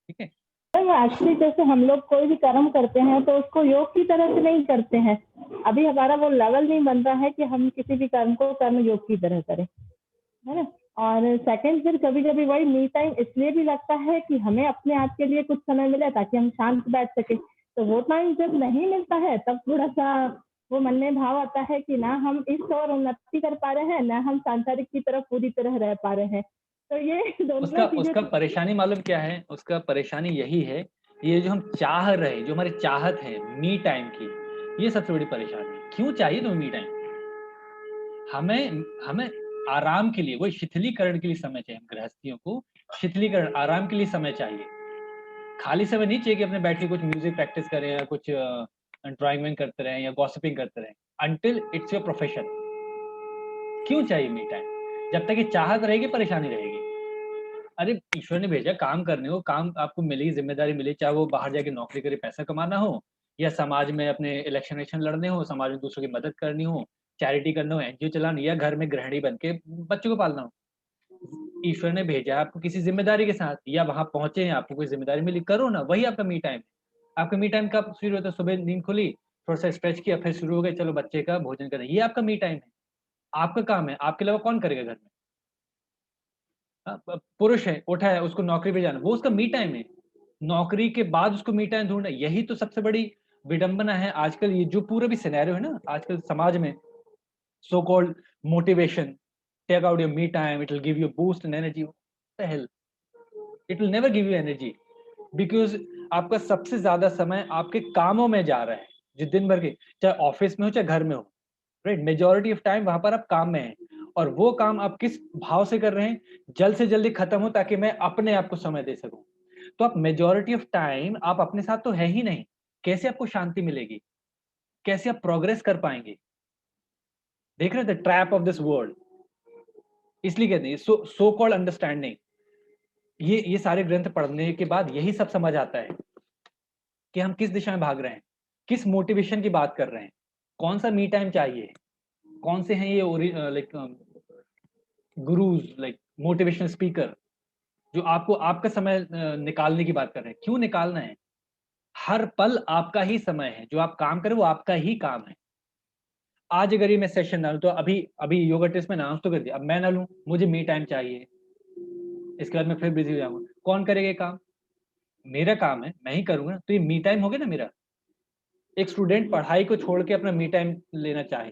S1: ठीक है?
S3: एक्चुअली जैसे हम लोग कोई भी कर्म करते हैं तो उसको योग की तरह से नहीं करते हैं। अभी हमारा वो लेवल नहीं बन रहा है कि हम किसी भी कर्म को कर्म योग की तरह करें, है ना। और सेकंड, फिर कभी कभी वही मी टाइम इसलिए भी लगता है कि हमें अपने आप के लिए कुछ समय मिले ताकि हम शांत बैठ सके। तो वो टाइम जब नहीं मिलता है तब थोड़ा सा वो मन में भाव आता है कि ना हम इस ओर उन्नति कर पा रहे हैं, ना हम सांसारिक की तरफ पूरी तरह रह पा रहे हैं। तो ये
S1: उसका
S3: दोनों चीजें
S1: उसका परेशानी मालूम क्या है? उसका परेशानी यही है, ये जो हम चाह रहे हैं, जो हमारी चाहत है मी टाइम की, ये सबसे बड़ी परेशानी है। क्यों चाहिए तुम्हें मी टाइम? हमें हमें आराम के लिए, वही शिथिलीकरण के लिए समय चाहिए। हम गृहस्थियों को शिथिलीकरण, आराम के लिए समय चाहिए। खाली समय नहीं चाहिए कि अपने बैठ के कुछ म्यूजिक प्रैक्टिस करें या कुछ ड्राइंग करते रहें या गॉसिपिंग करते रहें, अंटिल इट्स योर प्रोफेशन। क्यों चाहिए मी टाइम? जब तक ये चाहत रहेगी परेशानी रहेगी। अरे ईश्वर ने भेजा काम करने को, काम आपको मिलेगी, जिम्मेदारी मिले, चाहे वो बाहर जाके नौकरी करे पैसा कमाना हो, या समाज में अपने इलेक्शन लड़ने हो, समाज में दूसरों की मदद करनी हो, चैरिटी करना हो, एनजीओ चलाना, या घर में गृहिणी बन के बच्चों को पालना हो। ईश्वर ने भेजा आपको किसी जिम्मेदारी के साथ, या वहां पहुंचे हैं, आपको कोई जिम्मेदारी मिली, करो ना, वही आपका मी टाइम है। आपका मी टाइम कब शुरू होता है? सुबह नींद खुली, थोड़ा सा स्ट्रेच किया, फिर शुरू हो गए, चलो बच्चे का भोजन करें, ये आपका मी टाइम है। आपका काम है, आपके अलावा कौन करेगा घर में? पुरुष है, उठा है, उसको नौकरी पे जाना, वो उसका मी टाइम है। नौकरी के बाद उसको मी टाइम ढूंढना, यही तो सबसे बड़ी विडंबना है आजकल। ये जो पूरा भी सिनेरियो है ना आजकल समाज में, so called motivation, take out your me time, it will give you boost in energy. What the hell, it will never give you energy, because आपका सबसे ज्यादा समय आपके कामों में जा रहा है, जो दिन भर के, चाहे ऑफिस में हो चाहे घर में हो, राइट। मेजोरिटी ऑफ टाइम वहां पर आप काम में हैं, और वो काम आप किस भाव से कर रहे हैं? जल्द से जल्दी खत्म हो ताकि मैं अपने आप को समय दे सकूं। तो आप मेजोरिटी ऑफ टाइम आप अपने साथ तो है ही नहीं। कैसे आपको शांति मिलेगी? कैसे आप प्रोग्रेस कर पाएंगे? देख रहे थे ट्रैप ऑफ दिस वर्ल्ड। इसलिए कहते हैं सो कॉल्ड अंडरस्टैंडिंग, ये सारे ग्रंथ पढ़ने के बाद यही सब समझ आता है कि हम किस दिशा में भाग रहे हैं, किस मोटिवेशन की बात कर रहे हैं, कौन सा मी टाइम चाहिए, कौन से हैं ये like gurus, like motivational speaker, जो आपको आपका समय निकालने की बात कर रहे हैं। क्यों निकालना है? हर पल आपका ही समय है, जो आप काम करें वो आपका ही काम है। आज अगर ये मैं सेशन ना लूं, तो अभी अभी योगा टेस्ट में अनाउंस तो कर दिया, अब मैं ना लूं, मुझे मी टाइम चाहिए, इसके बाद मैं फिर बिजी हो जाऊंगा। कौन करेगा ये काम? मेरा काम है, मैं ही करूंगा, तो ये मी टाइम हो गया ना मेरा। एक स्टूडेंट पढ़ाई को छोड़ के अपना मी टाइम लेना चाहे,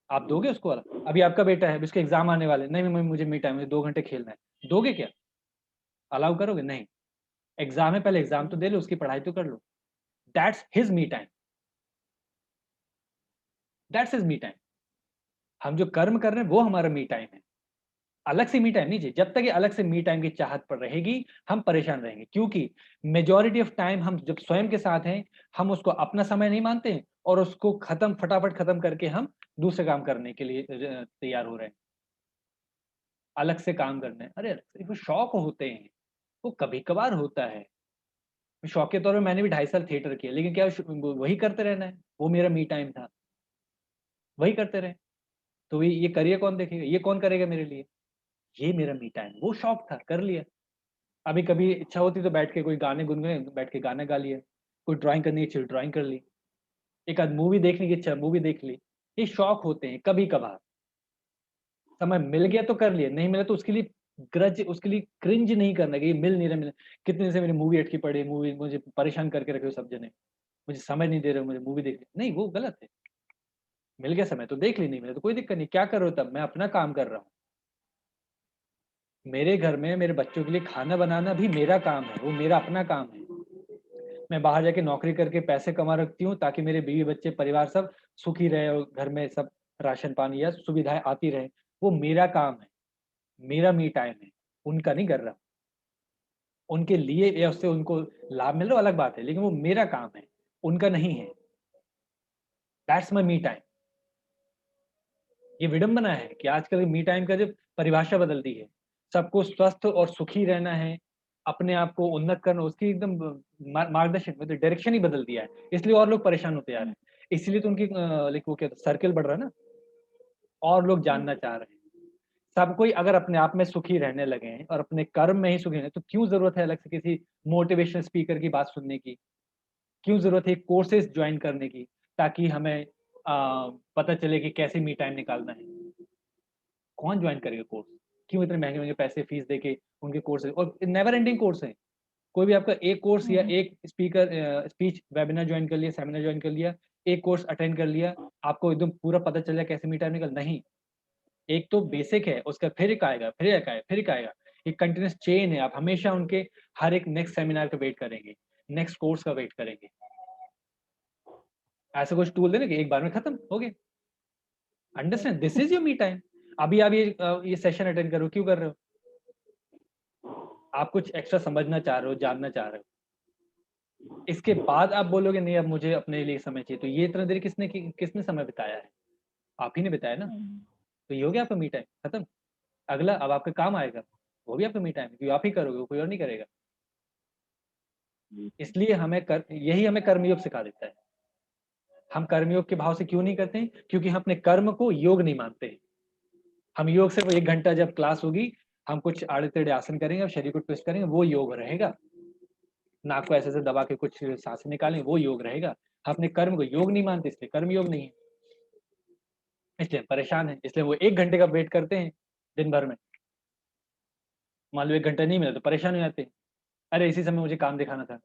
S1: आप दोगे उसको वाला? अभी आपका बेटा है, अभी उसके एग्जाम आने वाले, नहीं मुझे मी टाइम, 2 घंटे खेलना है, दोगे क्या? अलाउ करोगे? नहीं। एग्जाम है, पहले एग्जाम तो दे लो, उसकी पढ़ाई तो कर लो। That's his me time, that's his me time. हम जो कर्म कर रहे हैं वो हमारा मी टाइम है। अलग से मी टाइम नहीं चाहिए। जब तक ये अलग से मी टाइम की चाहत पर रहेगी, हम परेशान रहेंगे, क्योंकि मेजॉरिटी ऑफ टाइम हम जब स्वयं के साथ हैं, हम उसको अपना समय नहीं मानते हैं और उसको फटाफट खत्म करके हम दूसरे काम करने के लिए तैयार हो रहे हैं। अलग से काम करना है, अरे अलग से वो शौक होते हैं, वो कभी-कभार होता है। शौक के तौर पे मैंने भी 2.5 साल थिएटर किया, लेकिन क्या वही करते रहना है? वो मेरा मी टाइम था, वही करते रहे। तो ये करियर कौन देखेगा? ये कौन करेगा मेरे लिए? ये मेरा मी टाइम, वो शौक था, कर लिया। अभी कभी इच्छा होती तो बैठ के कोई गाने गुनगुने, बैठ के गाना गा लिया। कोई ड्राइंग करने की इच्छा, ड्राइंग कर ली। एक आध मूवी देखने की इच्छा, मूवी देख ली। ये शौक होते हैं कभी-कभार। समय मिल गया तो कर लिया, नहीं मिला तो उसके लिए ग्रज, उसके लिए क्रिंज नहीं करना कि ये मिल नहीं रहा, कितने दिन से मेरी मूवी अटकी पड़ी है, मूवी मुझे परेशान करके रखे हो सब जने। मुझे समय नहीं दे रहे हो, मुझे मूवी देखनी नहीं, वो गलत है। मिल गया समय तो देख ली, नहीं मिला तो कोई दिक्कत नहीं। क्या कर रहे हो तब? मैं अपना काम कर रहा हूँ। मेरे घर में मेरे बच्चों के लिए खाना बनाना भी मेरा काम है, वो मेरा अपना काम है। मैं बाहर जाके नौकरी करके पैसे कमा रखती हूँ ताकि मेरे बीवी बच्चे परिवार सब सुखी रहे और घर में सब राशन पानी या सुविधाएं आती रहे। वो मेरा काम है, मेरा मी टाइम है, उनका नहीं कर रहा। उनके लिए या उससे उनको लाभ मिल रहा है अलग बात है, लेकिन वो मेरा काम है, उनका नहीं है। That's my me time. ये विडंबना है कि आजकल मी टाइम का जो परिभाषा बदल दी है। सबको स्वस्थ और सुखी रहना है, अपने आप को उन्नत करना, उसकी एकदम मार्गदर्शन मतलब डायरेक्शन ही बदल दिया है। इसलिए और लोग परेशान होते जा रहे हैं। इसलिए तो उनकी लाइक वो क्या सर्कल बढ़ रहा है ना, और लोग जानना चाह रहे हैं। सब कोई अगर अपने आप में सुखी रहने लगे हैं और अपने कर्म में ही सुखी हैं, तो क्यों जरूरत है अलग से किसी मोटिवेशनल स्पीकर की बात सुनने की? क्यों जरूरत है कोर्सेज ज्वाइन करने की, ताकि हमें पता चले कि कैसे मी टाइम निकालना है? कौन ज्वाइन करेगा कोर्स? क्यों इतने महंगे-महंगे पैसे फीस देके उनके कोर्स, और नेवर एंडिंग कोर्स है। कोई भी आपका एक कोर्स या एक स्पीच वेबिनार ज्वाइन कर लिया, सेमिनार ज्वाइन कर लिया, एक कोर्स अटेंड कर लिया, आपको एकदम पूरा पता चल जाए कैसे मी टाइम निकाल, नहीं। एक तो बेसिक है, उसका फिर एक आएगा, फिर एक आएगा, फिर एक आएगा। एक कंटीन्यूअस चेन है, आप हमेशा उनके हर एक नेक्स्ट सेमिनार का वेट करेंगे, नेक्स्ट कोर्स का वेट करेंगे। ऐसा कुछ टूल देना कि एक बार में खत्म हो गया। Understand, this is your me time. अभी आप ये सेशन अटेंड करो, क्यों कर रहे हो? आप कुछ एक्स्ट्रा समझना चाह रहे हो, जानना चाह रहे हो। इसके बाद आप बोलोगे नहीं अब मुझे अपने लिए समय चाहिए, तो ये इतना देर किसने समय बिताया है? आप ही ने बिताया ना। तो ये हो गया आपका मी टाइम, खत्म। अगला अब आपका काम आएगा, वो भी आपका मी टाइम है, क्योंकि आप ही करोगे, वो कोई और नहीं करेगा। इसलिए यही हमें कर्मयोग सिखा देता है। हम कर्मयोग के भाव से क्यों नहीं करते हैं? क्योंकि हम अपने कर्म को योग नहीं मानते हैं। हम योग सिर्फ 1 घंटा जब क्लास होगी, हम कुछ आड़े-टेढ़े आसन करेंगे और शरीर को ट्विस्ट करेंगे, वो योग रहेगा। नाक को ऐसे-ऐसे दबा के कुछ सांसें निकालेंगे, वो योग रहेगा। हम अपने कर्म को योग नहीं मानते, इसलिए कर्म योग नहीं है। इसलिए हम परेशान हैं, इसलिए वो 1 घंटे का वेट करते हैं दिन भर में। मान लो 1 घंटा नहीं मिला तो परेशान हो जाते हैं। अरे इसी समय मुझे काम दिखाना था।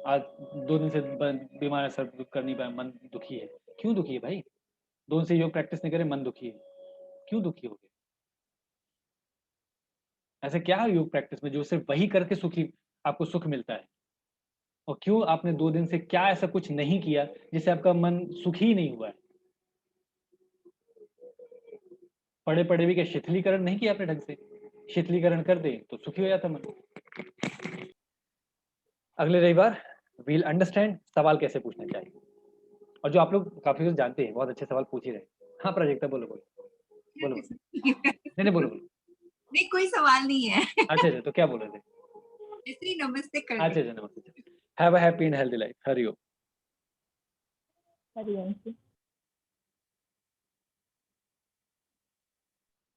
S1: आज 2 दिन से बीमार है, सर कर नहीं पाया, मन दुखी है। क्यों दुखी है भाई? 2 दिन से योग प्रैक्टिस नहीं करे, मन दुखी है। क्यों दुखी हो गए? ऐसा क्या है योग प्रैक्टिस में जो सिर्फ वही करके आपको सुख मिलता है? और क्यों आपने 2 दिन से क्या ऐसा कुछ नहीं किया जिससे आपका मन सुखी नहीं हुआ है? पढ़े-पढ़े भी क्या शिथिलीकरण नहीं किया आपने ढंग से? शिथिलीकरण कर दे तो सुखी हो जाता मन। अगले रविवार वील अंडरस्टैंड सवाल कैसे पूछना चाहिए। और जो आप लोग काफी कुछ जानते हैं, बहुत अच्छे सवाल पूछ ही रहे हैं। हाँ प्राजक्ता, बोलो बोलो। बोलो बोलो। नहीं बोलो बोलो।
S7: नहीं, कोई सवाल नहीं है।
S1: अच्छा तो क्या बोल रहे थे?
S7: ऐसे ही नमस्ते कर
S1: अच्छा नमस्ते। Have a happy and healthy life. Hari Om.
S3: Hariom.